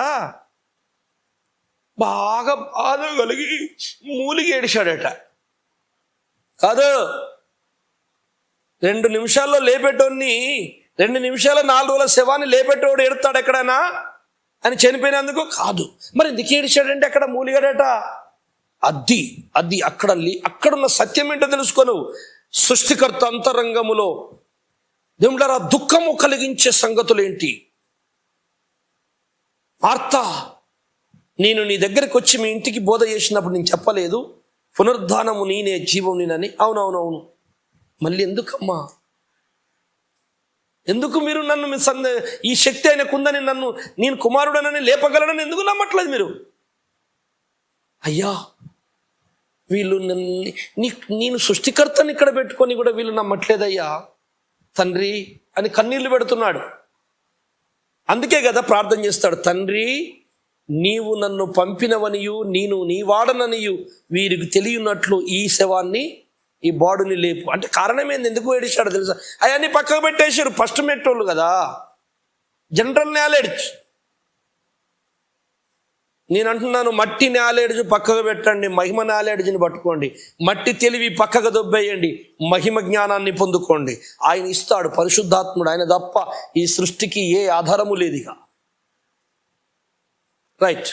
S1: బాగా బాధ కలిగి మూలిగి ఏడిశాడట. కాదు, 2 నిమిషాల్లో లేపెట్టోని, 2 నిమిషాల 4 రోజుల శవాన్ని లేపెట్టోడు ఏడుతాడు ఎక్కడైనా అని చనిపోయినందుకు? కాదు. మరి ఎందుకు ఏడిచాడంటే అక్కడ మూలిగాడట. అది అక్కడున్న సత్యం ఏంటో తెలుసుకోను. సృష్టికర్త అంతరంగములో దేవుడారా దుఃఖము కలిగించే సంగతులు ఏంటి? మార్తా, నేను నీ దగ్గరికి వచ్చి మీ ఇంటికి బోధ చేసినప్పుడు నేను చెప్పలేదు పునరుద్ధానము నేనే, జీవం నేనని? అవునవునవును. మళ్ళీ ఎందుకమ్మా? ఎందుకు మీరు నన్ను ఈ శక్తి ఆయనకుందని, నేను కుమారుడనని లేపగలనని ఎందుకు నమ్మట్లేదు మీరు? అయ్యా, వీళ్ళు నేను సృష్టికర్తని ఇక్కడ పెట్టుకొని కూడా వీళ్ళు నమ్మట్లేదయ్యా తండ్రి అని కన్నీళ్లు పెడుతున్నాడు. అందుకే కదా ప్రార్థన చేస్తాడు, తండ్రి నీవు నన్ను పంపినవనియు నేను నీ వాడననియు వీరికి తెలియనట్లు ఈ శవాన్ని, ఈ బాడుని లేపు. అంటే కారణం ఏంది? ఎందుకు ఏడిచాడో తెలుసా? అవన్నీ పక్కకు పెట్టేశారు. ఫస్ట్ మెట్టోళ్ళు కదా, జనరల్ నాలెడ్జ్. నేను అంటున్నాను, మట్టి నాలెడ్జ్ పక్కకు పెట్టండి, మహిమ నాలెడ్జ్ని పట్టుకోండి. మట్టి తెలివి పక్కకు దొబ్బేయండి, మహిమ జ్ఞానాన్ని పొందుకోండి. ఆయన ఇస్తాడు, పరిశుద్ధాత్ముడు. ఆయన తప్ప ఈ సృష్టికి ఏ ఆధారము లేదుగా. రైట్.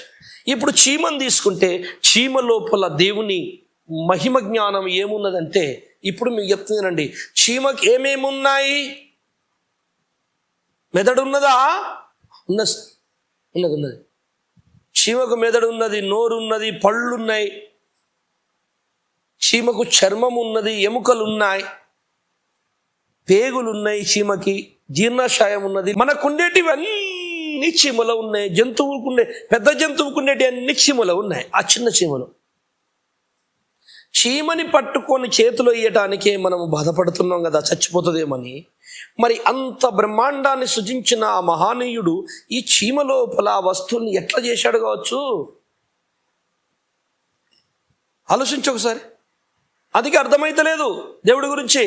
S1: ఇప్పుడు చీమను తీసుకుంటే, చీమ లోపల దేవుని మహిమ జ్ఞానం ఏమున్నదంటే, ఇప్పుడు మీకు చెప్తున్నానండి, చీమకి ఏమేమున్నాయి? మెదడు ఉన్నదా? ఉన్నది. చీమకు మెదడు ఉన్నది, నోరు ఉన్నది, పళ్ళు ఉన్నాయి. చీమకు చర్మం ఉన్నది, ఎముకలు ఉన్నాయి, పేగులు ఉన్నాయి. చీమకి జీర్ణాశయం ఉన్నది. మనకుండేటివన్నీ చీమలో ఉన్నాయి. జంతువుకుండే, పెద్ద జంతువుకుండేటి అన్ని చీమలో ఉన్నాయి. ఆ చిన్న చీమలో చీమని పట్టుకొని చేతిలో ఇయ్యటానికే మనము బాధపడుతున్నాం కదా, చచ్చిపోతుందేమని. మరి అంత బ్రహ్మాండాన్ని సృజించిన ఆ మహానీయుడు ఈ చీమ లోపల ఆ వస్తువుని ఎట్లా చేశాడు కావచ్చు? ఆలోచించు ఒకసారి. అందుకే అర్థమైతలేదు దేవుడి గురించి.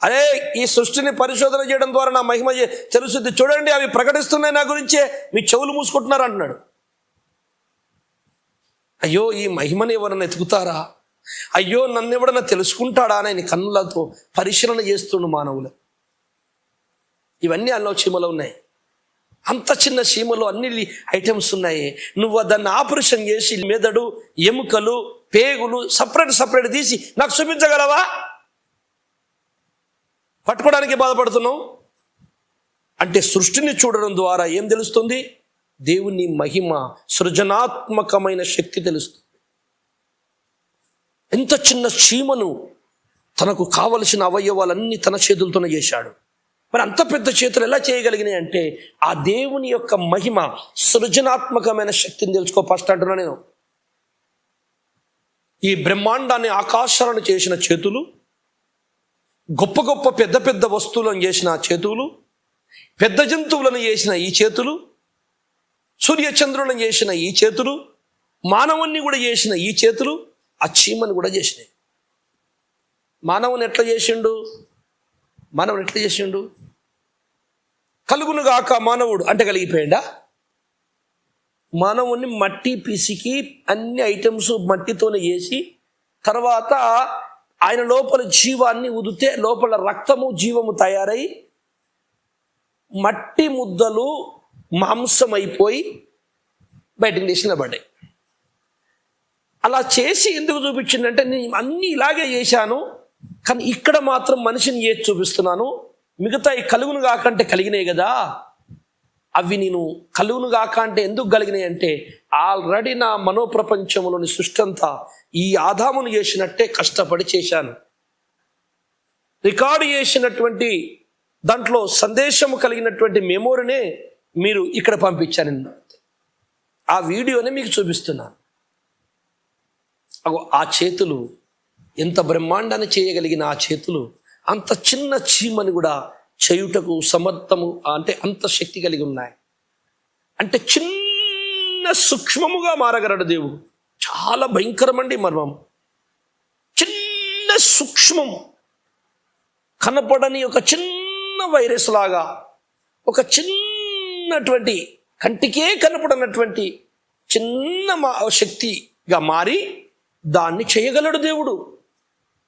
S1: అరే, ఈ సృష్టిని పరిశోధన చేయడం ద్వారా నా మహిమ తెలుస్తుంది, చూడండి అవి ప్రకటిస్తున్నాయి నా గురించే, మీ చెవులు మూసుకుంటున్నారు అంటున్నాడు. అయ్యో, ఈ మహిమని ఎవరన్నా ఎతుకుతారా? అయ్యో, నన్ను ఎవడన్నా తెలుసుకుంటాడా అని కన్నులతో పరిశీలన చేస్తుండు మానవులు. ఇవన్నీ అల్లో చీమలో ఉన్నాయి. అంత చిన్న చీమలో అన్ని ఐటమ్స్ ఉన్నాయి. నువ్వు దాన్ని ఆపరేషన్ చేసి మెదడు, ఎముకలు, పేగులు సపరేట్ తీసి నాకు చూపించగలవా? పట్టుకోవడానికి బాధపడుతున్నావు అంటే సృష్టిని చూడడం ద్వారా ఏం తెలుస్తుంది? దేవుని మహిమ, సృజనాత్మకమైన శక్తి తెలుస్తుంది. ఎంత చిన్న చీమను తనకు కావలసిన అవయవాలన్నీ తన చేతులతోనే చేశాడు. మరి అంత పెద్ద చేతులు ఎలా చేయగలిగినాయి అంటే ఆ దేవుని యొక్క మహిమ, సృజనాత్మకమైన శక్తిని తెలుసుకో ఫస్ట్ అంటున్నా నేను. ఈ బ్రహ్మాండాన్ని, ఆకాశాలను చేసిన చేతులు, గొప్ప గొప్ప పెద్ద పెద్ద వస్తువులను చేసిన చేతులు, పెద్ద జంతువులను చేసిన ఈ చేతులు, సూర్యచంద్రులను చేసిన ఈ చేతులు, మానవుణ్ణి కూడా చేసిన ఈ చేతులు, ఆ చీమని కూడా చేసినాయి. మానవుని ఎట్లా చేసిండు? కలుగునుగాక మానవుడు అంటే కలిగిపోయాడా? మానవుని మట్టి పిసికి అన్ని ఐటమ్స్ మట్టితోనే చేసి తర్వాత ఆయన లోపల జీవాన్ని ఉదితే లోపల రక్తము, జీవము తయారై మట్టి ముద్దలు మాంసం అయిపోయి బయటకు తీసి నిలబడ్డాయి. అలా చేసి ఎందుకు చూపించిందంటే, నేను అన్నీ ఇలాగే చేశాను, కానీ ఇక్కడ మాత్రం మనిషిని చేసి చూపిస్తున్నాను. మిగతా ఈ కలుగును కాకంటే కలిగినాయి కదా, అవి నేను కలుగును కాక అంటే ఎందుకు కలిగినాయి అంటే ఆల్రెడీ నా మనోప్రపంచంలోని సృష్టి అంతా ఈ ఆదామును చేసినట్టే కష్టపడి చేశాను. రికార్డు చేసినటువంటి దాంట్లో సందేశము కలిగినటువంటి మెమోరీనే మీరు ఇక్కడ పంపించాను. ఆ వీడియోనే మీకు చూపిస్తున్నాను. ఆ చేతులు ఎంత బ్రహ్మాండాన్ని చేయగలిగిన ఆ చేతులు అంత చిన్న చీమని కూడా చేయుటకు సమర్థము, అంటే అంత శక్తి కలిగి ఉన్నాయి. అంటే చిన్న సూక్ష్మముగా మారగలడు దేవుడు. చాలా భయంకరమండి మర్మం. చిన్న సూక్ష్మం, కనపడని ఒక చిన్న వైరస్ లాగా, ఒక చిన్నటువంటి కంటికే కనపడనటువంటి చిన్న శక్తిగా మారి దాన్ని చేయగలడు దేవుడు.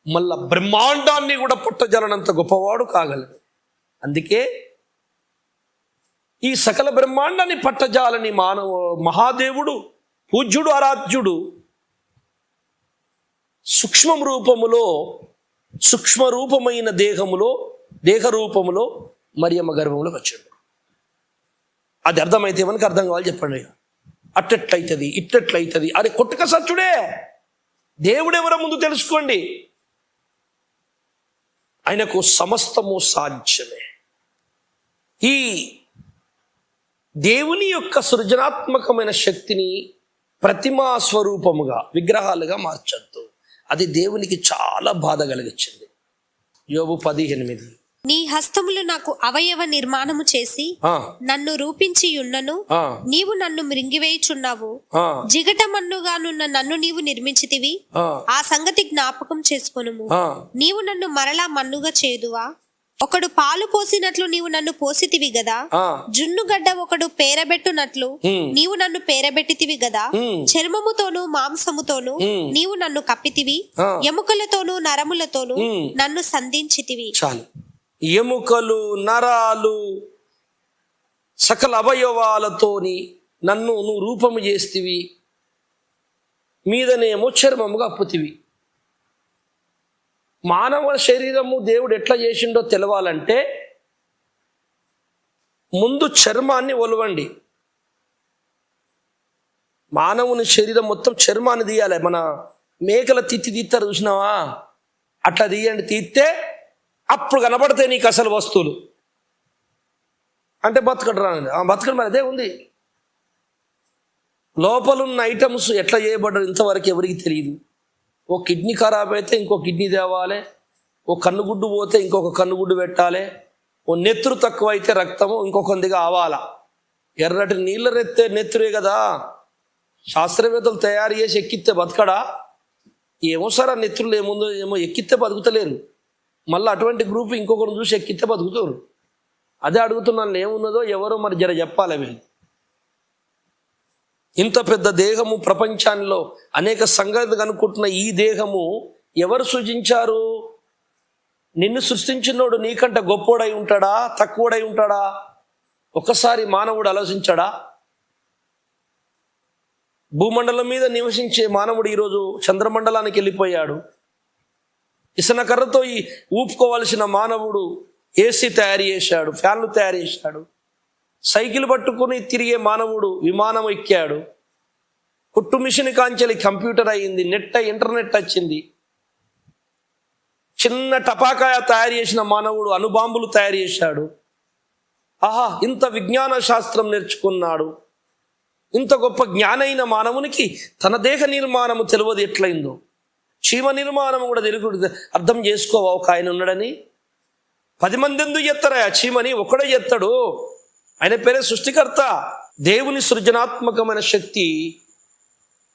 S1: మళ్ళా బ్రహ్మాండాన్ని కూడా పుట్టజలనంత గొప్పవాడు కాగలడు. అందుకే ఈ సకల బ్రహ్మాండాన్ని పట్టజాలని మహాదేవుడు, పూజ్యుడు, ఆరాధ్యుడు సూక్ష్మ రూపమైన దేహ రూపములో మరియమ్మ గర్భంలోకి వచ్చాడు. అది అర్థమైతే మనకు అర్థం కావాలి, చెప్పండి. అట్టెట్లయితుంది, ఇట్టెట్లయితుంది, అది కొట్టుక సచ్చుడే. దేవుడెవరో ముందు తెలుసుకోండి. ఆయనకు సమస్తము సాధ్యమే. ఈ దేవుని యొక్క సృజనాత్మకమైన శక్తిని ప్రతిమా స్వరూపముగా, విగ్రహాలుగా మార్చొద్దు. అది దేవునికి చాలా బాధ కలిగించింది. యోబు 10:8.
S2: నీ హస్తములు నాకు అవయవ నిర్మాణము చేసి నన్ను రూపించి ఉన్నను, నీవు నన్ను మృంగివేయుచున్నావు. జిగటమన్నుగానున్న నన్ను నీవు నిర్మించితివి, ఆ సంగతి జ్ఞాపకం చేసుకొనుము. నీవు నన్ను మరలా మన్నుగా చేదువా? ఒకడు పాలు పోసినట్లు నీవు నన్ను పోసితివి గదా, జున్నుగడ్డ ఒకడు పేరబెట్టునట్లు నీవు నన్ను పేరబెట్టితివి గదా. చర్మముతోను మాంసముతోను నీవు నన్ను కప్పితివి, ఎముకలతోను నరములతోను నన్ను సంధించితివి.
S1: చాలు. ఎముకలు, నరాలు, సకల అవయవాలతోని నన్ను నువ్వు రూపము చేస్తివి, మీదనేమో చర్మముగా అప్పుతివి. మానవ శరీరము దేవుడు ఎట్లా చేసిండో తెలవాలంటే ముందు చర్మాన్ని ఒలవండి. మానవుని శరీరం మొత్తం చర్మాన్ని తీయాలి. మన మేకల తీస్తారు చూసినావా, అట్లా తీయండి. తీస్తే అప్పుడు కనబడతాయి నీకు అసలు వస్తువులు. అంటే బతకడు రానండి, బతకడం మరి అదే ఉంది. లోపలున్న ఐటమ్స్ ఎట్లా చేయబడ్డారు ఇంతవరకు ఎవరికి తెలియదు. ఓ కిడ్నీ ఖరాబ్ అయితే ఇంకో కిడ్నీ తేవాలి, ఓ కన్నుగుడ్డు పోతే ఇంకొక కన్నుగుడ్డు పెట్టాలి, ఓ నెత్తురు తక్కువ అయితే రక్తము ఇంకొకందిగా ఆవాల. ఎర్రటి నీళ్ళ నెత్తురే కదా శాస్త్రవేత్తలు తయారు చేసి ఎక్కిస్తే బతకడా? ఏమో సార్ ఆ నెత్తురులు ఏముందో ఏమో, ఎక్కిస్తే బతుకుతలేరు. మళ్ళీ అటువంటి గ్రూప్ ఇంకొకరు చూసి ఎక్కిస్తే బతుకుతారు. అదే అడుగుతున్నాను, ఏమున్నదో ఎవరో మరి జర చెప్పాలి. వీళ్ళు ఇంత పెద్ద దేహము, ప్రపంచాల్లో అనేక సంగతులు కనుక్కుంటున్న ఈ దేహము ఎవరు సృజించారు? నిన్ను సృష్టించినోడు నీకంట గొప్పోడై ఉంటాడా, తక్కువడై ఉంటాడా? ఒకసారి మానవుడు ఆలోచించాడా? భూమండలం మీద నివసించే మానవుడు ఈరోజు చంద్రమండలానికి వెళ్ళిపోయాడు. ఇసనకర్రతో ఊపుకోవలసిన మానవుడు ఏసీ తయారు చేశాడు, ఫ్యాన్లు తయారు చేశాడు. సైకిల్ పట్టుకుని తిరిగే మానవుడు విమానం ఎక్కాడు. కుట్టు మిషన్ కాంచెలి కంప్యూటర్ అయ్యింది, ఇంటర్నెట్ వచ్చింది. చిన్న టపాకాయ తయారు చేసిన మానవుడు అణుబాంబులు తయారు చేశాడు. ఆహా, ఇంత విజ్ఞాన శాస్త్రం నేర్చుకున్నాడు. ఇంత గొప్ప జ్ఞానైన మానవునికి తన దేహ నిర్మాణము తెలియదు ఎట్లయిందో. చీమ నిర్మాణం కూడా తెలుగు అర్థం చేసుకోవా? ఒక ఆయన ఉన్నాడని 10 మంది ఎందుకు ఎత్తారా? ఆ చీమని ఒకడే ఎత్తాడు. ఆయన పేరే సృష్టికర్త. దేవుని సృజనాత్మకమైన శక్తి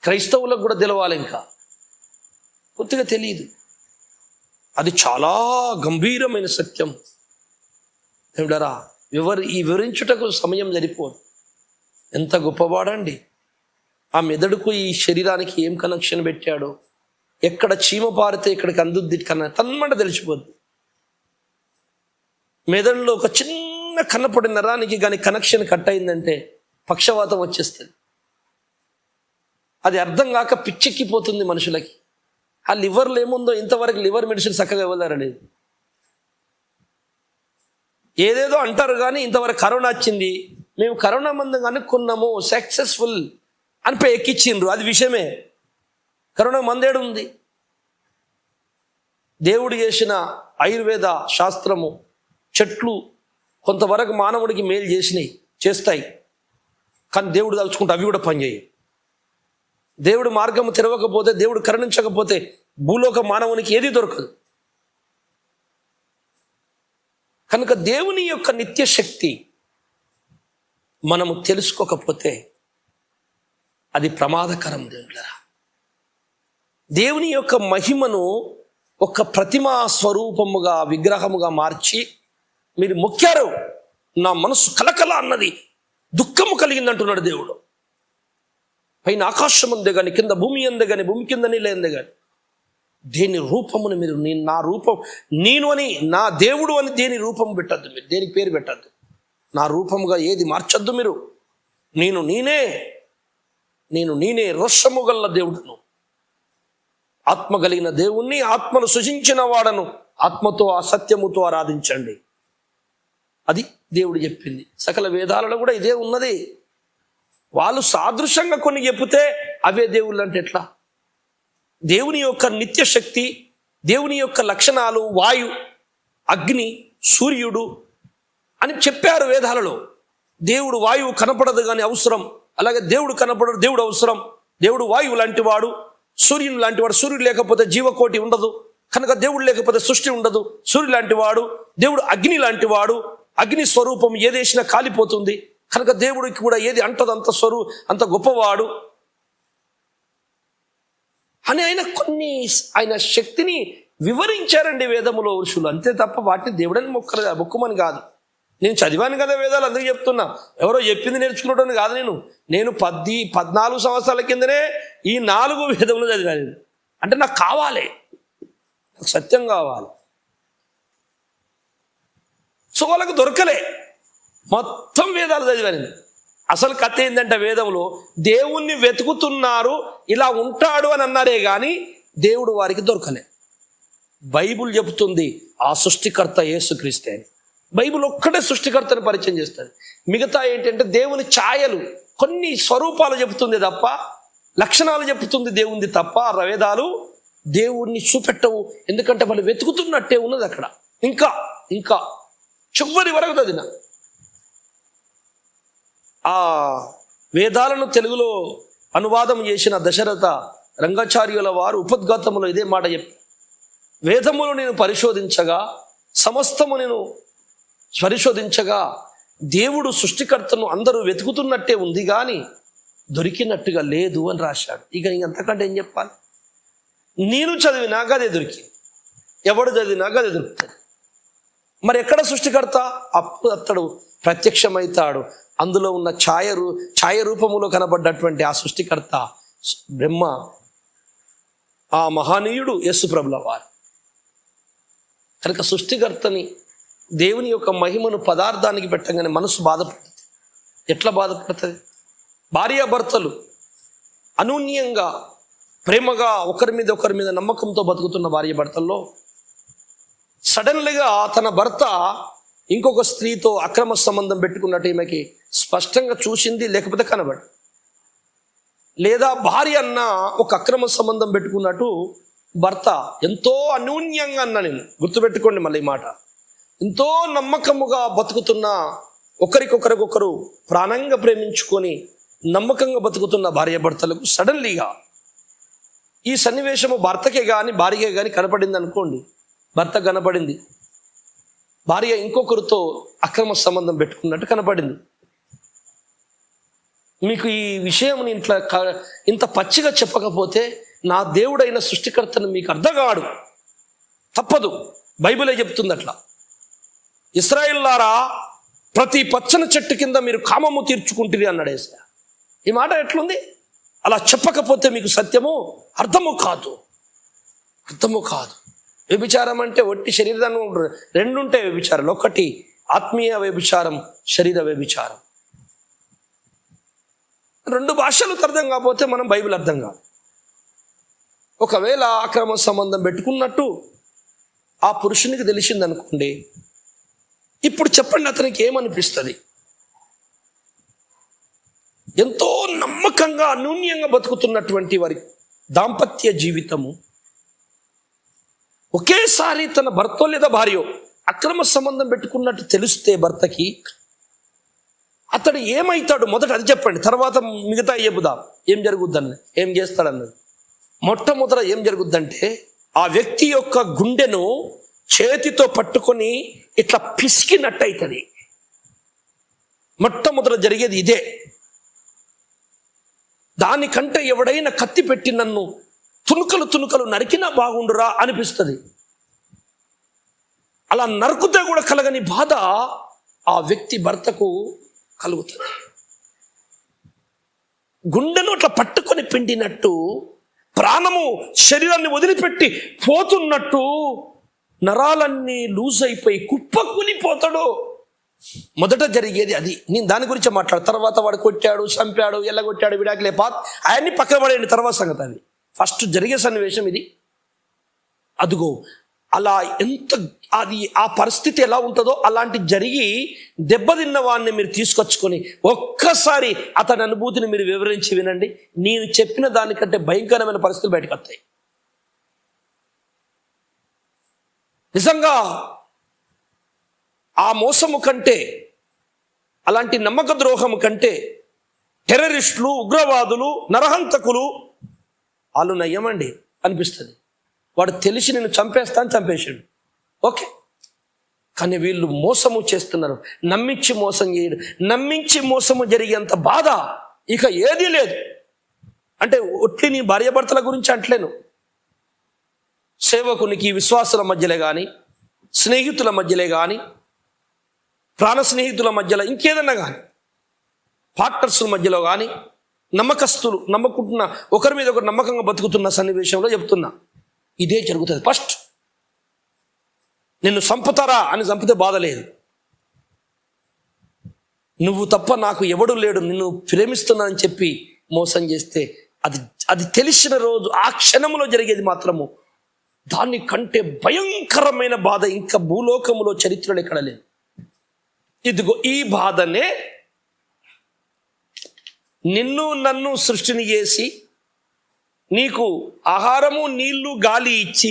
S1: క్రైస్తవులకు కూడా తెలవాలి. ఇంకా కొద్దిగా తెలియదు. అది చాలా గంభీరమైన సత్యం. ఏమిడారా వివరించుటకు సమయం సరిపోదు. ఎంత గొప్పవాడండి! ఆ మెదడుకు ఈ శరీరానికి ఏం కనెక్షన్ పెట్టాడో, ఎక్కడ చీమ పారితే ఇక్కడికి అందుద్ది కన్నా తన్మంట తెలిసిపోద్ది. మెదడులో ఒక చిన్న కన్నపడి నరానికి కానీ కనెక్షన్ కట్ అయిందంటే పక్షవాతం వచ్చేస్తుంది. అది అర్థం కాక పిచ్చెక్కిపోతుంది మనుషులకి. ఆ లివర్లో ఏముందో ఇంతవరకు లివర్ మెడిసిన్ చక్కగా ఇవ్వలేరలేదు. ఏదేదో అంటారు కానీ ఇంతవరకు కరోనా వచ్చింది, మేము కరోనా మందు కనుక్కున్నాము, సక్సెస్ఫుల్ అని ఎక్కిచ్చిండ్రు. అది విషయమే. కరోనా మందేడు ఉంది. దేవుడు చేసిన ఆయుర్వేద శాస్త్రము, చెట్లు కొంతవరకు మానవుడికి మేలు చేస్తాయి. కానీ దేవుడు తలుచుకుంటే అవి కూడా పనిచేయవు. దేవుడు మార్గము తెరవకపోతే, దేవుడు కరుణించకపోతే భూలోక మానవునికి ఏది దొరకదు. కనుక దేవుని యొక్క నిత్య శక్తి మనము తెలుసుకోకపోతే అది ప్రమాదకరం. దేవుని యొక్క మహిమను ఒక ప్రతిమా స్వరూపముగా, విగ్రహముగా మార్చి మీరు మొక్కారు, నా మనసు కలకల అన్నది, దుఃఖము కలిగిందంటున్నాడు దేవుడు. పైన ఆకాశం అందే కానీ, కింద భూమి అందే కానీ, భూమి కింద నీళ్ళ అందే కానీ, దేని రూపమును మీరు నా రూపం నేను అని, నా దేవుడు అని దేని రూపం పెట్టద్దు. మీరు దేనికి పేరు పెట్టద్దు. నా రూపముగా ఏది మార్చద్దు మీరు. నేను నేనే రోషము గల్ల దేవుడును, ఆత్మ కలిగిన దేవుణ్ణి, ఆత్మను సృజించిన వాడను, ఆత్మతో అసత్యముతో ఆరాధించండి. అది దేవుడు చెప్పింది. సకల వేదాలలో కూడా ఇదే ఉన్నది. వాళ్ళు సాదృశ్యంగా కొన్ని చెప్తే అవే దేవుళ్ళు అంటే ఎట్లా? దేవుని యొక్క నిత్య శక్తి, దేవుని యొక్క లక్షణాలు, వాయు, అగ్ని, సూర్యుడు అని చెప్పారు వేదాలలో. దేవుడు వాయువు కనపడదు కానీ అవసరం, అలాగే దేవుడు కనపడడు, దేవుడు అవసరం. దేవుడు వాయువు లాంటి వాడు, సూర్యుడు లాంటి వాడు. సూర్యుడు లేకపోతే జీవకోటి ఉండదు, కనుక దేవుడు లేకపోతే సృష్టి ఉండదు. సూర్యుడు లాంటి వాడు, దేవుడు అగ్ని లాంటి వాడు. అగ్ని స్వరూపం ఏదేసినా కాలిపోతుంది, కనుక దేవుడికి కూడా ఏది అంటదు అంత గొప్పవాడు అని ఆయన శక్తిని వివరించారండి వేదములో ఋషులు. అంతే తప్ప వాటిని దేవుడని మొక్కమని కాదు. నేను చదివాను కదా వేదాలు, అందుకు చెప్తున్నా. ఎవరో చెప్పింది నేర్చుకున్నాడని కాదు. నేను 14 సంవత్సరాల కిందనే ఈ 4 వేదములు చదివాను. అంటే నాకు కావాలి, నాకు సత్యం కావాలి. సో వాళ్ళకు దొరకలే, మొత్తం వేదాలు చదివాను. అసలు కథ ఏంటంటే వేదంలో దేవుణ్ణి వెతుకుతున్నారు, ఇలా ఉంటాడు అని అన్నారే కానీ దేవుడు వారికి దొరకలే. బైబుల్ చెబుతుంది ఆ సృష్టికర్త యేసుక్రీస్తే అని. బైబుల్ ఒక్కటే సృష్టికర్తని పరిచయం చేస్తుంది. మిగతా ఏంటంటే దేవుని ఛాయలు, కొన్ని స్వరూపాలు చెబుతుంది తప్ప, లక్షణాలు చెబుతుంది దేవుంది తప్ప, వేదాలు దేవుణ్ణి చూపెట్టవు. ఎందుకంటే వాళ్ళు వెతుకుతున్నట్టే ఉన్నది అక్కడ. ఇంకా చివరి వరకు చదివిన ఆ వేదాలను తెలుగులో అనువాదం చేసిన దశరథ రంగాచార్యుల వారు ఉపద్ఘాతములో ఇదే మాట చెప్పి, వేదములు నేను పరిశోధించగా, సమస్తము నేను పరిశోధించగా దేవుడు సృష్టికర్తను అందరూ వెతుకుతున్నట్టే ఉంది కానీ దొరికినట్టుగా లేదు అని రాశాడు. ఇక ఇంతకంటే ఏం చెప్పాలి? నేను చదివినాక అదే దొరికింది, ఎవడు చదివినాక అదే దొరుకుతుంది. మరి ఎక్కడ సృష్టికర్త? అప్పుడు అతడు ప్రత్యక్షమవుతాడు. అందులో ఉన్న ఛాయ రూపములో కనబడ్డటువంటి ఆ సృష్టికర్త బ్రహ్మ, ఆ మహనీయుడు యేసు ప్రభుల వారు. కనుక సృష్టికర్తని, దేవుని యొక్క మహిమను పదార్థానికి పెట్టగానే మనసు బాధపడుతుంది. ఎట్లా బాధపడుతుంది? భార్యాభర్తలు అనూన్యంగా ప్రేమగా ఒకరి మీద నమ్మకంతో బతుకుతున్న భార్యాభర్తల్లో సడన్లీగా తన భర్త ఇంకొక స్త్రీతో అక్రమ సంబంధం పెట్టుకున్నట్టు ఈమెకి స్పష్టంగా చూసింది, లేకపోతే కనబడి, లేదా భార్య అన్న ఒక అక్రమ సంబంధం పెట్టుకున్నట్టు భర్త ఎంతో అన్యూన్యంగా అన్నా, నేను గుర్తుపెట్టుకోండి మళ్ళీ ఈ మాట, ఎంతో నమ్మకముగా బతుకుతున్న, ఒకరికొకరు ప్రాణంగా ప్రేమించుకొని నమ్మకంగా బతుకుతున్న భార్యాభర్తలకు సడన్లీగా ఈ సన్నివేశము భర్తకే కానీ భార్యకే కానీ కనపడింది అనుకోండి. భర్త కనపడింది, భార్య ఇంకొకరితో అక్రమ సంబంధం పెట్టుకున్నట్టు కనపడింది. మీకు ఈ విషయం ఇంత పచ్చిగా చెప్పకపోతే నా దేవుడైన సృష్టికర్తను మీకు అర్థం కాడు, తప్పదు. బైబిలే చెప్తుంది అట్లా. ఇశ్రాయేలులారా, ప్రతి పచ్చని చెట్టు కింద మీరు కామము తీర్చుకుంటుంది అన్నాడు యేసయ్య. ఈ మాట ఎట్లుంది? అలా చెప్పకపోతే మీకు సత్యము అర్థము కాదు. వ్యభిచారం అంటే ఒట్టి శరీరాన్ని రెండు ఉంటాయి వ్యభిచారాలు. ఒకటి ఆత్మీయ వ్యభిచారం, శరీర వ్యభిచారం. రెండు భాషలకు అర్థం కాకపోతే మనం బైబిల్ అర్థం కాదు. ఒకవేళ అక్రమ సంబంధం పెట్టుకున్నట్టు ఆ పురుషునికి తెలిసిందనుకోండి, ఇప్పుడు చెప్పండి అతనికి ఏమనిపిస్తుంది? ఎంతో నమ్మకంగా అన్యూన్యంగా బతుకుతున్నటువంటి వారి దాంపత్య జీవితము ఒకేసారి తన భర్తో లేదా భార్యో అక్రమ సంబంధం పెట్టుకున్నట్టు తెలిస్తే భర్తకి, అతడు ఏమవుతాడు? మొదట అది చెప్పండి, తర్వాత మిగతా చెబుదాం ఏం జరుగుద్దని, ఏం చేస్తాడన్నది. మొట్టమొదట ఏం జరుగుద్దంటే, ఆ వ్యక్తి యొక్క గుండెను చేతితో పట్టుకొని ఇట్లా పిసికినట్టు అవుతుంది. మొట్టమొదట జరిగేది ఇదే. దానికంటే ఎవడైనా కత్తి పెట్టి నన్ను తునుకలు నరికినా బాగుండురా అనిపిస్తుంది. అలా నరుకుతే కూడా కలగని బాధ ఆ వ్యక్తి భర్తకు కలుగుతుంది. గుండెను అట్లా పట్టుకొని పిండినట్టు, ప్రాణము శరీరాన్ని వదిలిపెట్టి పోతున్నట్టు, నరాలన్నీ లూజ్ అయిపోయి కుప్పకూలిపోతాడు. మొదట జరిగేది అది. నేను దాని గురించి మాట్లాడు. తర్వాత వాడు కొట్టాడు, చంపాడు, ఎల్లగొట్టాడు, విడాకులే అవన్నీ పక్కన పడేయండి, తర్వాత సంగతి. అది ఫస్ట్ జరిగే సన్నివేశం ఇది. అదుగో అలా అది ఆ పరిస్థితి ఎలా ఉంటుందో అలాంటి జరిగి దెబ్బతిన్న వాడిని మీరు తీసుకొచ్చుకొని ఒక్కసారి అతని అనుభూతిని మీరు వివరించి వినండి. నేను చెప్పిన దానికంటే భయంకరమైన పరిస్థితులు బయటకు వస్తాయి. నిజంగా ఆ మోసము కంటే, అలాంటి నమ్మక ద్రోహము కంటే టెర్రరిస్టులు, ఉగ్రవాదులు, నరహంతకులు వాళ్ళు నయ్యమండి అనిపిస్తుంది. వాడు తెలిసి నేను చంపేశాడు, ఓకే. కానీ వీళ్ళు మోసము చేస్తున్నారు, నమ్మించి మోసం చేయడు. నమ్మించి మోసము జరిగేంత బాధ ఇక ఏదీ లేదు. అంటే ఒట్టి నీ భార్యాభర్తల గురించి అంటలేను, సేవకునికి విశ్వాసుల మధ్యలే కానీ, స్నేహితుల మధ్యలే కానీ, ప్రాణ స్నేహితుల మధ్యలో ఇంకేదన్నా కానీ, పార్ట్నర్స్ల మధ్యలో కానీ, నమ్మకస్తులు నమ్మకుంటున్న ఒకరి మీద ఒకరు నమ్మకంగా బతుకుతున్న సన్నివేశంలో చెప్తున్నా ఇదే జరుగుతుంది. ఫస్ట్ నిన్ను చంపుతారా అని చంపితే బాధ లేదు. నువ్వు తప్ప నాకు ఎవడు లేడు, నిన్ను ప్రేమిస్తున్నానని చెప్పి మోసం చేస్తే అది తెలిసిన రోజు, ఆ క్షణంలో జరిగేది మాత్రము దానికంటే భయంకరమైన బాధ ఇంకా భూలోకములో చరిత్రలో ఎక్కడ లేదు. ఇదిగో ఈ బాధనే నిన్ను నన్ను సృష్టిని చేసి నీకు ఆహారము, నీళ్లు, గాలి ఇచ్చి,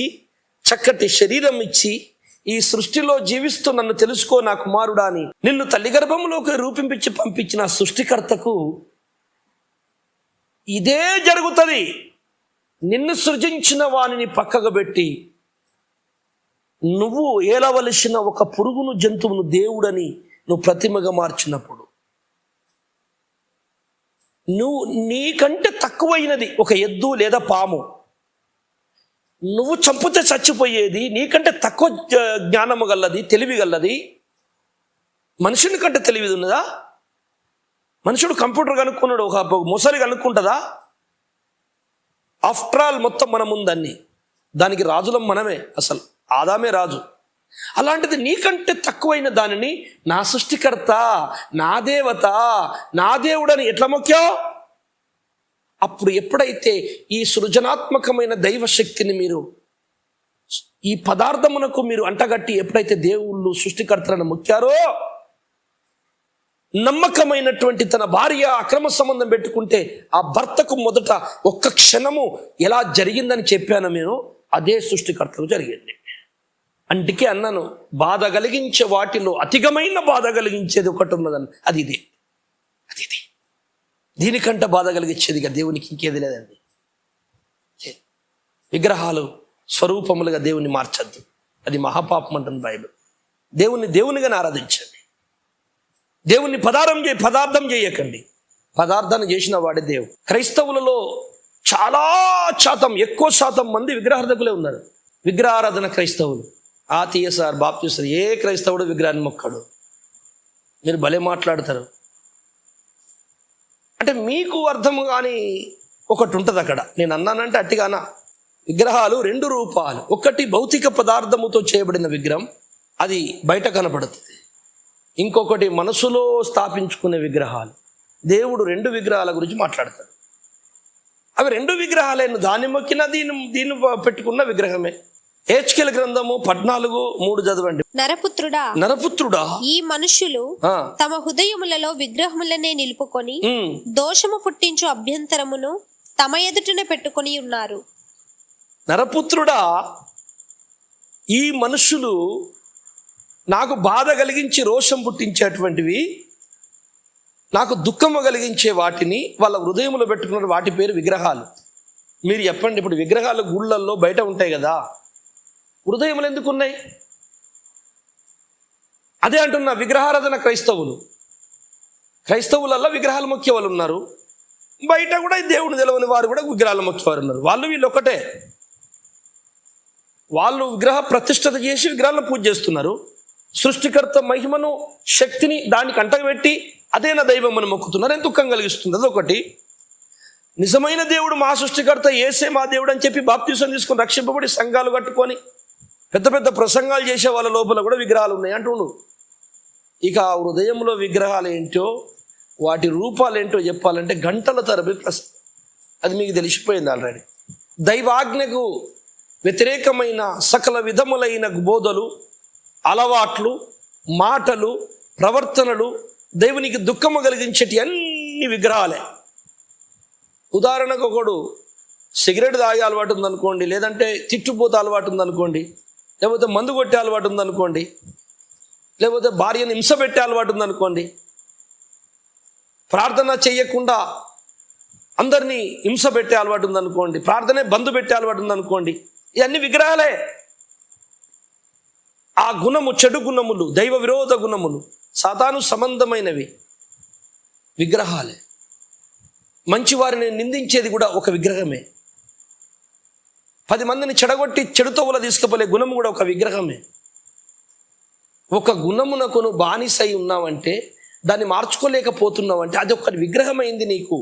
S1: చక్కటి శరీరం ఇచ్చి, ఈ సృష్టిలో జీవిస్తూ నన్ను తెలుసుకో నా కుమారుడా అని నిన్ను తల్లి గర్భంలోకి రూపింపించి పంపించిన సృష్టికర్తకు ఇదే జరుగుతుంది. నిన్ను సృజించిన వానిని పక్కకు పెట్టి నువ్వు ఏలవలసిన ఒక పురుగును జంతువును దేవుడని నువ్వు ప్రతిమగా మార్చినప్పుడు, నువ్వు నీకంటే తక్కువైనది ఒక ఎద్దు లేదా పాము, నువ్వు చంపితే చచ్చిపోయేది, నీకంటే తక్కువ జ్ఞానము గల్లది, తెలివి గల్లది, మనుషుని కంటే తెలివి ఉన్నదా? మనుషుడు కంప్యూటర్ కనుక్కున్నాడు, ఒక ముసలి కనుక్కుంటుందా? ఆఫ్టర్ ఆల్ మొత్తం మన ముందన్ని, దానికి రాజులం మనమే, అసలు ఆదామే రాజు. అలాంటిది నీకంటే తక్కువైన దానిని నా సృష్టికర్త, నా దేవత, నా దేవుడని ఎట్లా మొక్కావు? అప్పుడు ఎప్పుడైతే ఈ సృజనాత్మకమైన దైవశక్తిని మీరు ఈ పదార్థమునకు మీరు అంటగట్టి ఎప్పుడైతే దేవుళ్ళు సృష్టికర్తలను మొక్కారో, నమ్మకమైనటువంటి తన భార్య అక్రమ సంబంధం పెట్టుకుంటే ఆ భర్తకు మొదట ఒక్క క్షణము ఎలా జరిగిందని చెప్పాను నేను, అదే సృష్టికర్తకు జరిగింది. అందుకే అన్నాను, బాధ కలిగించే వాటిలో అధికమైన బాధ కలిగించేది ఒకటి ఉన్నదని, అది ఇదే. దీనికంటే బాధ కలిగించేదిగా దేవునికి ఇంకేది లేదండి. విగ్రహాలు స్వరూపములుగా దేవుని మార్చద్దు, అది మహాపాపం అంటుంది బైబిల్. దేవునిగానే ఆరాధించండి. దేవుణ్ణి పదార్థం చేయకండి. పదార్థాన్ని చేసిన వాడే దేవుడు. క్రైస్తవులలో చాలా శాతం, ఎక్కువ శాతం మంది విగ్రహార్థకులే ఉన్నారు. విగ్రహారాధన క్రైస్తవులు, ఆతియసార్, బాప్తిసార్, ఏ క్రైస్తవుడు విగ్రహాన్ని మొక్కడు. మీరు భలే మాట్లాడతారు. అంటే మీకు అర్థం కానీ ఒకటి ఉంటుంది అక్కడ. నేను అన్నానంటే అట్టిగానా. విగ్రహాలు రెండు రూపాలు, ఒకటి భౌతిక పదార్థముతో చేయబడిన విగ్రహం, అది బయట కనపడుతుంది. ఇంకొకటి మనసులో స్థాపించుకునే విగ్రహాలు. దేవుడు రెండు విగ్రహాల గురించి మాట్లాడతాడు. అవి రెండు విగ్రహాలైన దాన్ని మొక్కిన దీన్ని పెట్టుకున్న విగ్రహమే. హెచ్కేల్ గ్రంథము 14:3 చదవండి. నరపుత్రుడా, ఈ మనుషులు తమ హృదయములలో విగ్రహములనే నిలుపుకొని దోషము పుట్టించు అభ్యంతరమును తమ ఎదుటనే పెట్టుకొని ఉన్నారు. నరపుత్రుడా, ఈ మనుషులు నాకు బాధ కలిగించి రోషం పుట్టించేటువంటివి, నాకు దుఃఖము కలిగించే వాటిని వాళ్ళ హృదయములో పెట్టుకున్న వాటి పేరు విగ్రహాలు. మీరు చెప్పండి, ఇప్పుడు విగ్రహాలు గుళ్ళల్లో బయట ఉంటాయి కదా, హృదయములు ఎందుకు ఉన్నాయి? అదే అంటున్నా, విగ్రహారాధన క్రైస్తవులల్లో విగ్రహాలు మొక్కే వాళ్ళు ఉన్నారు. బయట కూడా దేవుడు తెలవని వారు కూడా విగ్రహాలు మొక్కేవారు ఉన్నారు. వీళ్ళు ఒకటే. వాళ్ళు విగ్రహ ప్రతిష్ఠత చేసి విగ్రహాలను పూజ చేస్తున్నారు. సృష్టికర్త మహిమను, శక్తిని దానికి అంటగబెట్టి అదే నా దైవం అని మొక్కుతున్నారు. ఎంత దుఃఖం కలిగిస్తుంది. అదొకటి. నిజమైన దేవుడు మా సృష్టికర్త, యేసే మా దేవుడు అని చెప్పి బాప్తిసం తీసుకొని రక్షింపబడి సంఘాలు కట్టుకొని పెద్ద పెద్ద ప్రసంగాలు చేసే వాళ్ళ లోపల కూడా విగ్రహాలు ఉన్నాయి అంటుండు. ఇక ఆ హృదయంలో విగ్రహాలు ఏంటో, వాటి రూపాలు ఏంటో చెప్పాలంటే గంటల తరబడి అది మీకు తెలిసిపోయింది ఆల్రెడీ. దైవాజ్ఞకు వ్యతిరేకమైన సకల విధములైన బోధలు, అలవాట్లు, మాటలు, ప్రవర్తనలు, దేవునికి దుఃఖము కలిగించేటి అన్ని విగ్రహాలే. ఉదాహరణకు ఒకడు సిగరెట్ తాగే అలవాటు ఉందనుకోండి, లేదంటే తిట్టుపోతే అలవాటు ఉందనుకోండి, లేకపోతే మందు కొట్టే అలవాటు ఉందనుకోండి, లేకపోతే భార్యను హింస పెట్టే అలవాటు ఉందనుకోండి, ప్రార్థన చేయకుండా అందరినీ హింస పెట్టే అలవాటు ఉందనుకోండి, ప్రార్థనే బంధు పెట్టే అలవాటు ఉందనుకోండి, ఇవన్నీ విగ్రహాలే. ఆ గుణము, చెడు గుణములు, దైవ విరోధ గుణములు, సాతాను సంబంధమైనవి విగ్రహాలే. మంచివారిని నిందించేది కూడా ఒక విగ్రహమే. 10 మందిని చెడగొట్టి చెడుతోవల తీసుకుపోలే గుణము కూడా ఒక విగ్రహమే. ఒక గుణమునకు నువ్వు బానిసై ఉన్నావంటే, దాన్ని మార్చుకోలేకపోతున్నావంటే అది ఒక విగ్రహమైంది నీకు.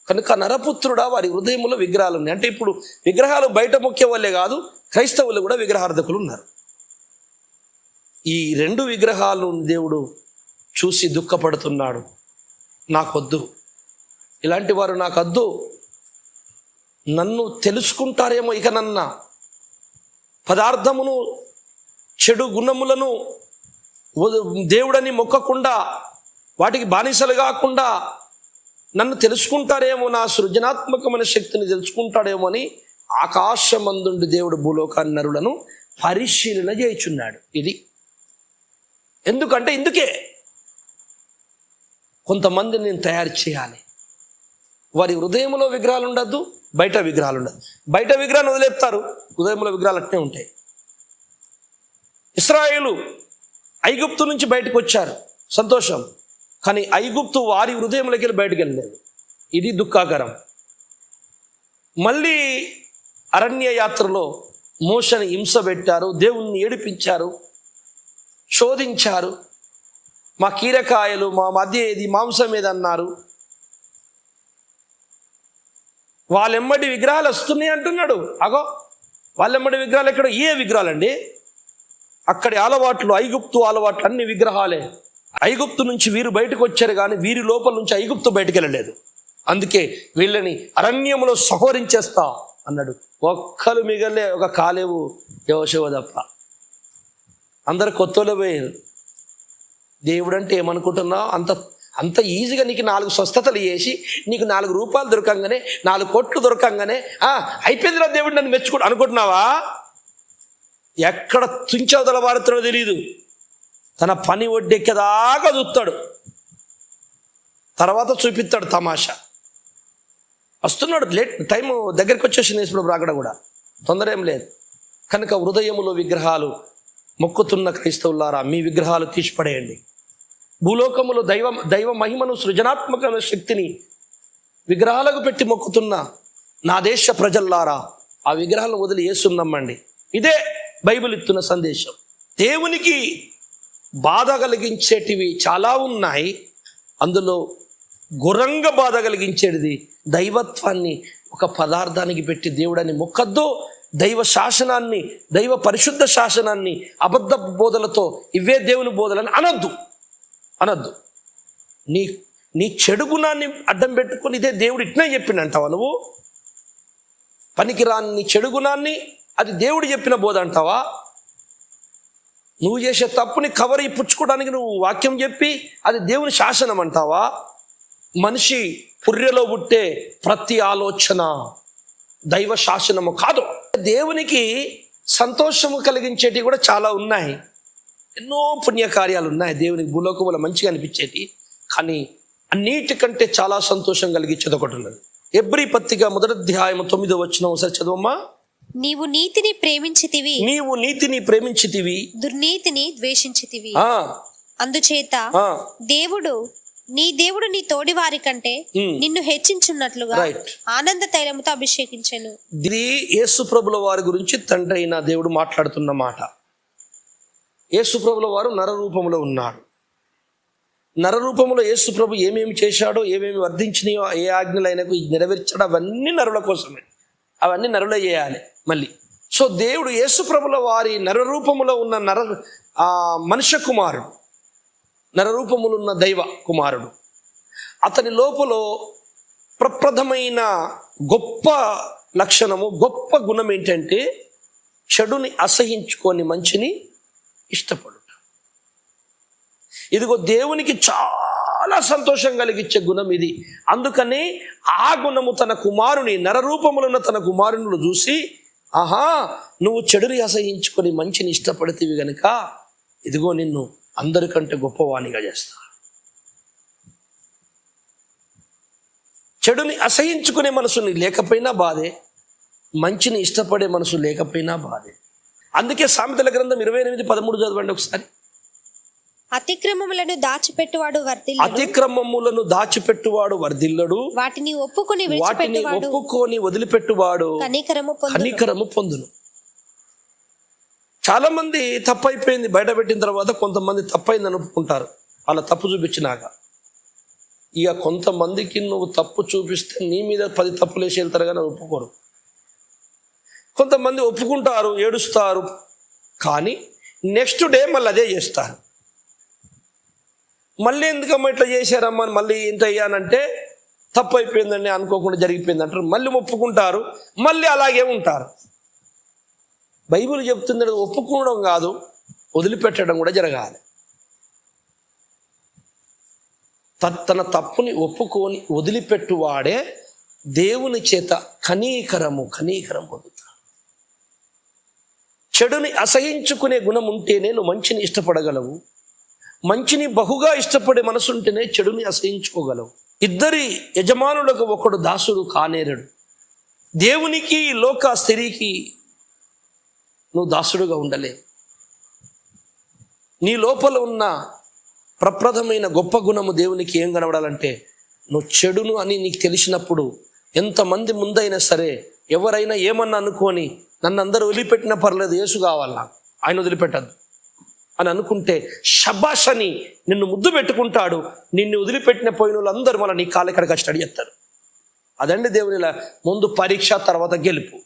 S1: కనుక నరపుత్రుడా, వారి హృదయంలో విగ్రహాలు ఉన్నాయి. అంటే ఇప్పుడు విగ్రహాలు బయట మొక్కే వాళ్ళే కాదు, క్రైస్తవులు కూడా విగ్రహార్థకులు ఉన్నారు. ఈ రెండు విగ్రహాలను దేవుడు చూసి దుఃఖపడుతున్నాడు. నాకొద్దు, ఇలాంటి వారు నాకొద్దు. నన్ను తెలుసుకుంటారేమో ఇక నన్న పదార్థమును, చెడు గుణములను దేవుడని మొక్కకుండా, వాటికి బానిసలు కాకుండా నన్ను తెలుసుకుంటారేమో, నా సృజనాత్మకమైన శక్తిని తెలుసుకుంటాడేమో అని ఆకాశమందుండి దేవుడు భూలోకాన్ని నరులను పరిశీలన చేయుచున్నాడు. ఇది ఎందుకంటే ఇందుకే కొంతమందిని నేను తయారు చేయాలి. వారి హృదయంలో విగ్రహాలు ఉండద్దు, బయట విగ్రహాలు ఉండదు. బయట విగ్రహాన్ని వదిలేస్తారు, హృదయంలో విగ్రహాలు అట్నే ఉంటాయి. ఇశ్రాయేలు ఐగుప్తు నుంచి బయటకు వచ్చారు, సంతోషం. కానీ ఐగుప్తు వారి హృదయంలోకి వెళ్ళి బయటకు వెళ్ళలేదు. ఇది దుఃఖాకరం. మళ్ళీ అరణ్య యాత్రలో మోషని హింస పెట్టారు, దేవుణ్ణి ఏడిపించారు, శోధించారు. మా కీరకాయలు, మా మధ్య ఏది, మాంసం ఏది అన్నారు. వాళ్ళెమ్మడి విగ్రహాలు వస్తున్నాయి అంటున్నాడు. అగో వాళ్ళెమ్మడి విగ్రహాలు ఎక్కడ? ఏ విగ్రహాలండి? అక్కడి అలవాట్లు, ఐగుప్తు అలవాట్లు అన్ని విగ్రహాలే. ఐగుప్తు నుంచి వీరు బయటకు వచ్చారు, కానీ వీరి లోపల నుంచి ఐగుప్తు బయటకు వెళ్ళలేదు. అందుకే వీళ్ళని అరణ్యములో సంహరించేస్తా అన్నాడు. ఒక్కరు మిగలే, ఒక కాలేవు, యోషువ తప్ప. అందరు కొత్తలో పోయారు. దేవుడు అంటే ఏమనుకుంటున్నావు? అంత ఈజీగా నీకు 4 స్వస్థతలు చేసి, నీకు 4 రూపాయలు దొరకంగానే, 4 కోట్లు దొరకంగానే అయిపోయిందిరా దేవుడు నన్ను మెచ్చుకోడు అనుకుంటున్నావా? ఎక్కడ తుంచవతల వారుతాడో తెలియదు. తన పని ఒడ్డెక్కేదాకా చూస్తాడు, తర్వాత చూపిస్తాడు తమాషా. వస్తున్నాడు, లేట్ టైం దగ్గరికి వచ్చేసింది. యేసుప్రభు రాకడ కూడా తొందర ఏం లేదు. కనుక హృదయములో విగ్రహాలు మొక్కుతున్న క్రైస్తవులారా, మీ విగ్రహాలు తీసిపడేయండి. భూలోకములో దైవ మహిమను, సృజనాత్మకమైన శక్తిని విగ్రహాలకు పెట్టి మొక్కుతున్న నా దేశ ప్రజల్లారా, ఆ విగ్రహాలను వదిలి యేసుని నమ్మండి. ఇదే బైబిల్ ఇస్తున్న సందేశం. దేవునికి బాధ కలిగించేటివి చాలా ఉన్నాయి, అందులో ఘోరంగా బాధ కలిగించేది దైవత్వాన్ని ఒక పదార్థానికి పెట్టి దేవుడని మొక్కద్దు. దైవ శాసనాన్ని, దైవ పరిశుద్ధ శాసనాన్ని అబద్ధ బోధలతో ఇవే దేవుని బోధలని అనద్దు. నీ చెడు గుణాన్ని అడ్డం పెట్టుకొని ఇదే దేవుడు ఇట్నే చెప్పిండంటావా? నువ్వు పనికిరాని నీ చెడు గుణాన్ని అది దేవుడు చెప్పిన బోధ అంటావా? నువ్వు చేసే తప్పుని కవర్ పుచ్చుకోవడానికి నువ్వు వాక్యం చెప్పి అది దేవుని శాసనం అంటావా? మనిషి పుర్రెలో పుట్టే ప్రతి ఆలోచన దైవ శాసనము కాదు. దేవునికి సంతోషము కలిగించేటివి కూడా చాలా ఉన్నాయి. ఎన్నో పుణ్యకార్యాలు ఉన్నాయి దేవునికి భూలోకములో మంచిగా అనిపించేటి. కానీ అన్నిటికంటే చాలా సంతోషం కలిగించేది ఒకటి ఉన్నది. ఎబ్రీ పత్రిక 1వ అధ్యాయం 9వ వచనం ఒకసారి చదవమ్మా.
S2: నీవు నీతిని ప్రేమించితివి, దుర్నీతిని ద్వేషించితివి. అందుచేత దేవుడు నీ తోడి వారి కంటే నిన్ను హెచ్చించున్నట్లుగా ఆనంద తైలముతో అభిషేకించెను.
S1: ఇది యేసు ప్రభుల వారి గురించి తండ్రి అయిన దేవుడు మాట్లాడుతున్న మాట. యేసు ప్రభుల వారు నరరూపంలో ఉన్నాడు. నరరూపంలో యేసు ప్రభు ఏమేమి చేశాడో, ఏమేమి వర్ధించినాయో, ఏ ఆజ్ఞలు ఆయనకు నెరవేర్చాడో అవన్నీ నరుల కోసమే. అవన్నీ నరులే చేయాలి మళ్ళీ. సో దేవుడు యేసు ప్రభుల వారి నరరూపములో ఉన్న మనుష్య కుమారుడు, నరరూపములు ఉన్న దైవ కుమారుడు, అతని లోపల ప్రప్రథమైన గొప్ప లక్షణము, గొప్ప గుణం ఏంటంటే చెడుని అసహించుకొని మంచిని ఇష్టపడుట. ఇదిగో దేవునికి చాలా సంతోషం కలిగించే గుణం ఇది. అందుకని ఆ గుణము తన కుమారుని, నరరూపములో ఉన్న తన కుమారుని చూసి, ఆహా నువ్వు చెడుని అసహించుకొని మంచిని ఇష్టపడితేవి గనుక ఇదిగో నిన్ను అందరికంటే గొప్పవాణిగా చేస్తా. చెడుని అసహించుకునే మనసుని లేకపోయినా బాధే, మంచిని ఇష్టపడే మనసు లేకపోయినా బాధే. అందుకే సామెతల గ్రంథం 28:13 చదవండి ఒకసారి.
S2: అతిక్రమములను దాచిపెట్టువాడు వర్ధిల్లడు, వాటిని ఒప్పుకొని వదిలిపెట్టువాడు కనికరము పొందును. చాలా మంది తప్పైపోయింది బయట పెట్టిన తర్వాత కొంతమంది తప్పైంది అనుకుంటారు అలా తప్పు చూపించినాక. ఇక కొంతమందికి నువ్వు తప్పు చూపిస్తే నీ మీద 10 తప్పులు వేసి వెళ్తారు కానీ ఒప్పుకోరు. కొంతమంది ఒప్పుకుంటారు, ఏడుస్తారు, కానీ నెక్స్ట్ డే మళ్ళీ అదే చేస్తారు. మళ్ళీ ఎందుకమ్మా ఇట్లా చేశారమ్మా, మళ్ళీ ఏంట అయ్యానంటే తప్పు అయిపోయిందండి, అనుకోకుండా జరిగిపోయింది అంటారు. మళ్ళీ ఒప్పుకుంటారు, మళ్ళీ అలాగే ఉంటారు. బైబిల్ చెప్తుంది ఒప్పుకోవడం కాదు, వదిలిపెట్టడం కూడా జరగాలి. తన తప్పుని ఒప్పుకొని వదిలిపెట్టువాడే దేవుని చేత కనీకరం పొందుతాడు. చెడుని అసహించుకునే గుణం ఉంటేనే నువ్వు మంచిని ఇష్టపడగలవు. మంచిని బహుగా ఇష్టపడే మనసుంటేనే చెడుని అసహించుకోగలవు. ఇద్దరి యజమానులకు ఒకడు దాసుడు కానేరడు.
S1: దేవునికి లోక స్త్రీకి నువ్వు దాసుడుగా ఉండలే. నీ లోపల ఉన్న ప్రప్రథమైన గొప్ప గుణము దేవునికి ఏం కనబడాలంటే, నువ్వు చెడును అని నీకు తెలిసినప్పుడు ఎంతమంది ముందైనా సరే, ఎవరైనా ఏమన్నా అనుకొని నన్ను అందరూ వదిలిపెట్టినా పర్లేదు, యేసు కావాలా, ఆయన వదిలిపెట్టద్దు అని అనుకుంటే షబాష్ అని నిన్ను ముద్దు పెట్టుకుంటాడు. నిన్ను వదిలిపెట్టిన పోయిన వాళ్ళందరూ మళ్ళీ నీ కాళ్ళెక్కడికి స్టడీ చేస్తారు. అదండి దేవునిలా ముందు పరీక్ష, తర్వాత గెలుపు.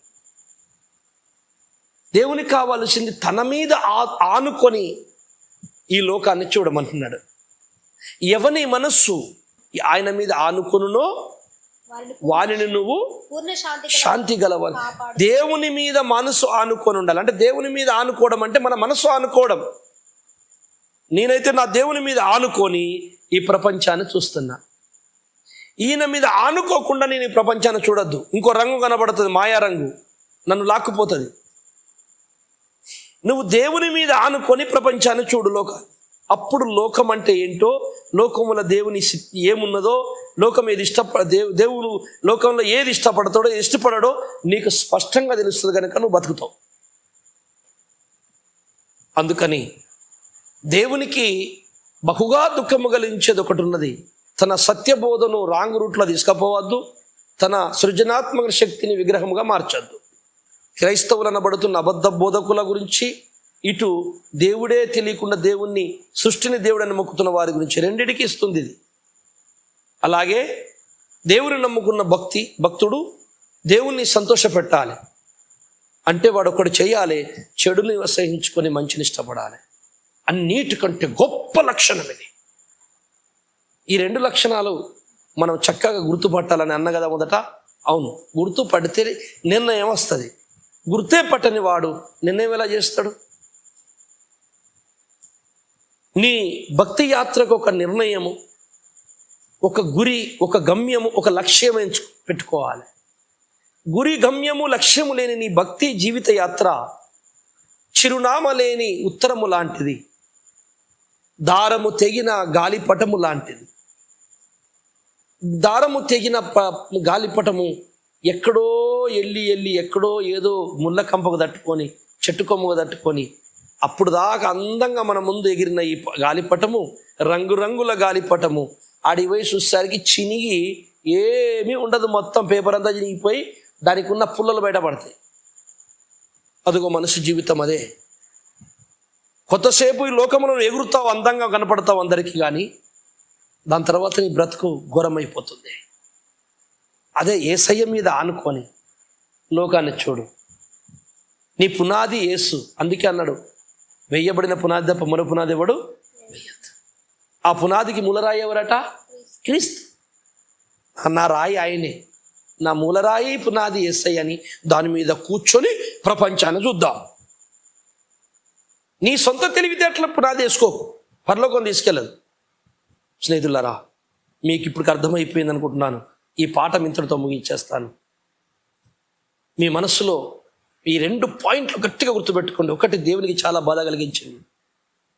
S1: దేవునికి కావాల్సింది తన మీద ఆనుకొని ఈ లోకాన్ని చూడమంటున్నాడు. ఎవని మనస్సు ఆయన మీద ఆనుకొనునో వానిని నువ్వు శాంతి గలవాలి. దేవుని మీద మనసు ఆనుకొని ఉండాలి. అంటే దేవుని మీద ఆనుకోవడం అంటే మన మనసు ఆనుకోవడం. నేనైతే నా దేవుని మీద ఆనుకొని ఈ ప్రపంచాన్ని చూస్తున్నా. ఈయన మీద ఆనుకోకుండా నేను ఈ ప్రపంచాన్ని చూడొద్దు. ఇంకో రంగు కనబడుతుంది, మాయా రంగు, నన్ను లాక్కుపోతుంది. నువ్వు దేవుని మీద ఆనుకొని ప్రపంచాన్ని చూడు, లోకాన్ని. అప్పుడు లోకం అంటే ఏంటో, లోకముల దేవుని ఏమున్నదో, లోకం ఏది దేవుడు లోకంలో ఏది ఇష్టపడతాడో ఇష్టపడడో నీకు స్పష్టంగా తెలుస్తుంది. కనుక నువ్వు బతుకుతావు. అందుకని దేవునికి బహుగా దుఃఖము కలిగించేది ఒకటి ఉన్నది. తన సత్యబోధను రాంగ్ రూట్లో తీసుకుపోవద్దు. తన సృజనాత్మక శక్తిని విగ్రహముగా మార్చొద్దు. క్రైస్తవులు అనబడుతున్న అబద్ధ బోధకుల గురించి, ఇటు దేవుడే తెలియకుండా దేవుణ్ణి, సృష్టిని దేవుడని మొక్కుతున్న వారి గురించి రెండిటికి ఇస్తుంది ఇది. అలాగే దేవుని నమ్ముకున్న భక్తుడు దేవుణ్ణి సంతోషపెట్టాలి అంటే వాడు ఒకటి చేయాలి, చెడుని అసహించుకొని మంచిని ఇష్టపడాలి. అన్నిటికంటే గొప్ప లక్షణం ఇది. ఈ రెండు లక్షణాలు మనం చక్కగా గుర్తుపట్టాలని అన్న కదా మొదట. అవును, గుర్తుపడితే నిర్ణయం వస్తుంది. గుర్తే పట్టని వాడు నిర్ణయం ఎలా చేస్తాడు? నీ భక్తి యాత్రకు ఒక నిర్ణయము, ఒక గురి, ఒక గమ్యము, ఒక లక్ష్యం పెట్టుకోవాలి. గురి, గమ్యము, లక్ష్యము లేని నీ భక్తి జీవిత యాత్ర చిరునామా లేని ఉత్తరము లాంటిది, దారము తెగిన గాలిపటము లాంటిది. దారము తెగిన గాలిపటము ఎక్కడో వెళ్ళి ఎక్కడో ఏదో ముళ్ళ కంపకు తట్టుకొని, చెట్టు కొమ్మకు తట్టుకొని, అప్పుడు దాకా అందంగా మన ముందు ఎగిరిన ఈ గాలిపటము, రంగురంగుల గాలిపటము, ఆడిపోయి చూసేసరికి చినిగి ఏమీ ఉండదు. మొత్తం పేపర్ అంతా చినిగిపోయి దానికి ఉన్న పుల్లలు బయటపడతాయి. అదిగో మనిషి జీవితం అదే. కొంతసేపు ఈ లోకంలో ఎగురుతావు, అందంగా కనపడతావు అందరికీ, కానీ దాని తర్వాత నీ బ్రతుకు ఘోరమైపోతుంది. అదే యేసయ్య మీద ఆనుకొని లోకాన్ని చూడు. నీ పునాది యేసు. అందుకే అన్నాడు, వేయబడిన పునాది తప్ప మరో పునాది ఎవడు వేయద్దు. ఆ పునాదికి మూలరాయి ఎవరట? క్రీస్తు. నా రాయి ఆయనే, నా మూలరాయి పునాది యేసయ్య అని దాని మీద కూర్చొని ప్రపంచాన్ని చూద్దాం. నీ సొంత తెలివితేటల పునాది వేసుకోకు, పరలోకం తీసుకెళ్ళదు. స్నేహితులారా, మీకు ఇప్పుడు అర్థమైపోయింది అనుకుంటున్నాను. ఈ పాఠం ఇంతటితో ముగించేస్తాను. మీ మనస్సులో ఈ 2 పాయింట్లు గట్టిగా గుర్తుపెట్టుకోండి. ఒకటి, దేవునికి చాలా బాధ కలిగించింది.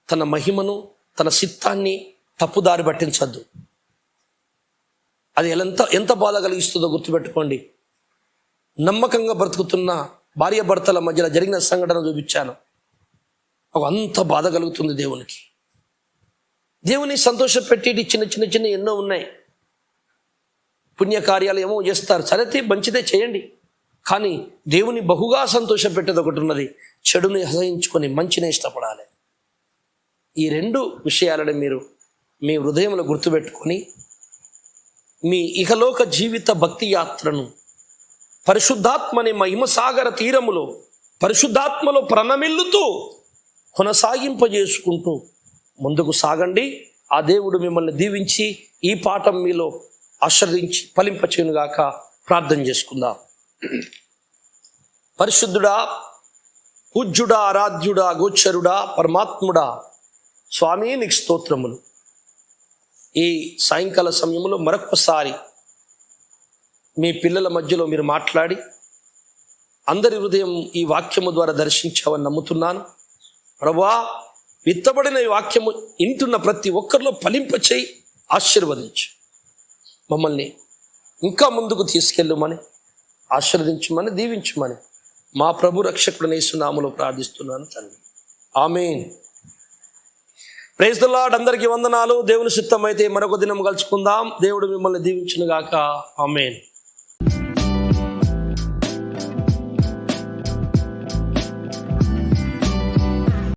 S1: తన మహిమను, తన చిత్తాన్ని తప్పుదారి పట్టించద్దు. అది ఎంత బాధ కలిగిస్తుందో గుర్తుపెట్టుకోండి. నమ్మకంగా బ్రతుకుతున్న భార్యాభర్తల మధ్యలో జరిగిన సంఘటన చూపించాను. అంత బాధ కలుగుతుంది దేవునికి. దేవుని సంతోషపెట్టి చిన్న ఎన్నో ఉన్నాయి. పుణ్యకార్యాలు ఏమో చేస్తారు, సరైతే మంచిదే చేయండి. కానీ దేవుని బహుగా సంతోషపెట్టేది ఒకటి ఉన్నది, చెడుని అసహించుకొని మంచిని ఇష్టపడాలి. ఈ 2 విషయాలను మీరు మీ హృదయంలో గుర్తుపెట్టుకొని మీ ఇహలోక జీవిత భక్తి యాత్రను పరిశుద్ధాత్మని మహిమసాగర తీరములో పరిశుద్ధాత్మలో ప్రణమిల్లుతూ కొనసాగింపజేసుకుంటూ ముందుకు సాగండి. ఆ దేవుడు మిమ్మల్ని దీవించి ఈ పాఠం మీలో ఆశీర్వదించి ఫలింపచేయునుగాక. ప్రార్థన చేసుకుందాం. పరిశుద్ధుడా, పూజ్యుడా, ఆరాధ్యుడా, గోచరుడా, పరమాత్ముడా, స్వామి నీకు స్తోత్రములు. ఈ సాయంకాల సమయంలో మరొక్కసారి మీ పిల్లల మధ్యలో మీరు మాట్లాడి అందరి హృదయం ఈ వాక్యము ద్వారా దర్శించావని నమ్ముతున్నాను. ప్రభువా, విత్తబడిన ఈ వాక్యము ఇంటున్న ప్రతి ఒక్కరిలో ఫలింపచేయి, ఆశీర్వదించు. మమ్మల్ని ఇంకా ముందుకు తీసుకెళ్ళమని ఆశీర్వదించమని దీవించమని మా ప్రభు రక్షకుడు యేసు నామములో ప్రార్థిస్తున్నాను తండ్రి. ఆమేన్. Praise the lord. అందరికీ వందనాలు. దేవుని చిత్తమైతే మరొక దినం కలుసుకుందాం. దేవుడు మిమ్మల్ని దీవించును గాక. ఆమేన్.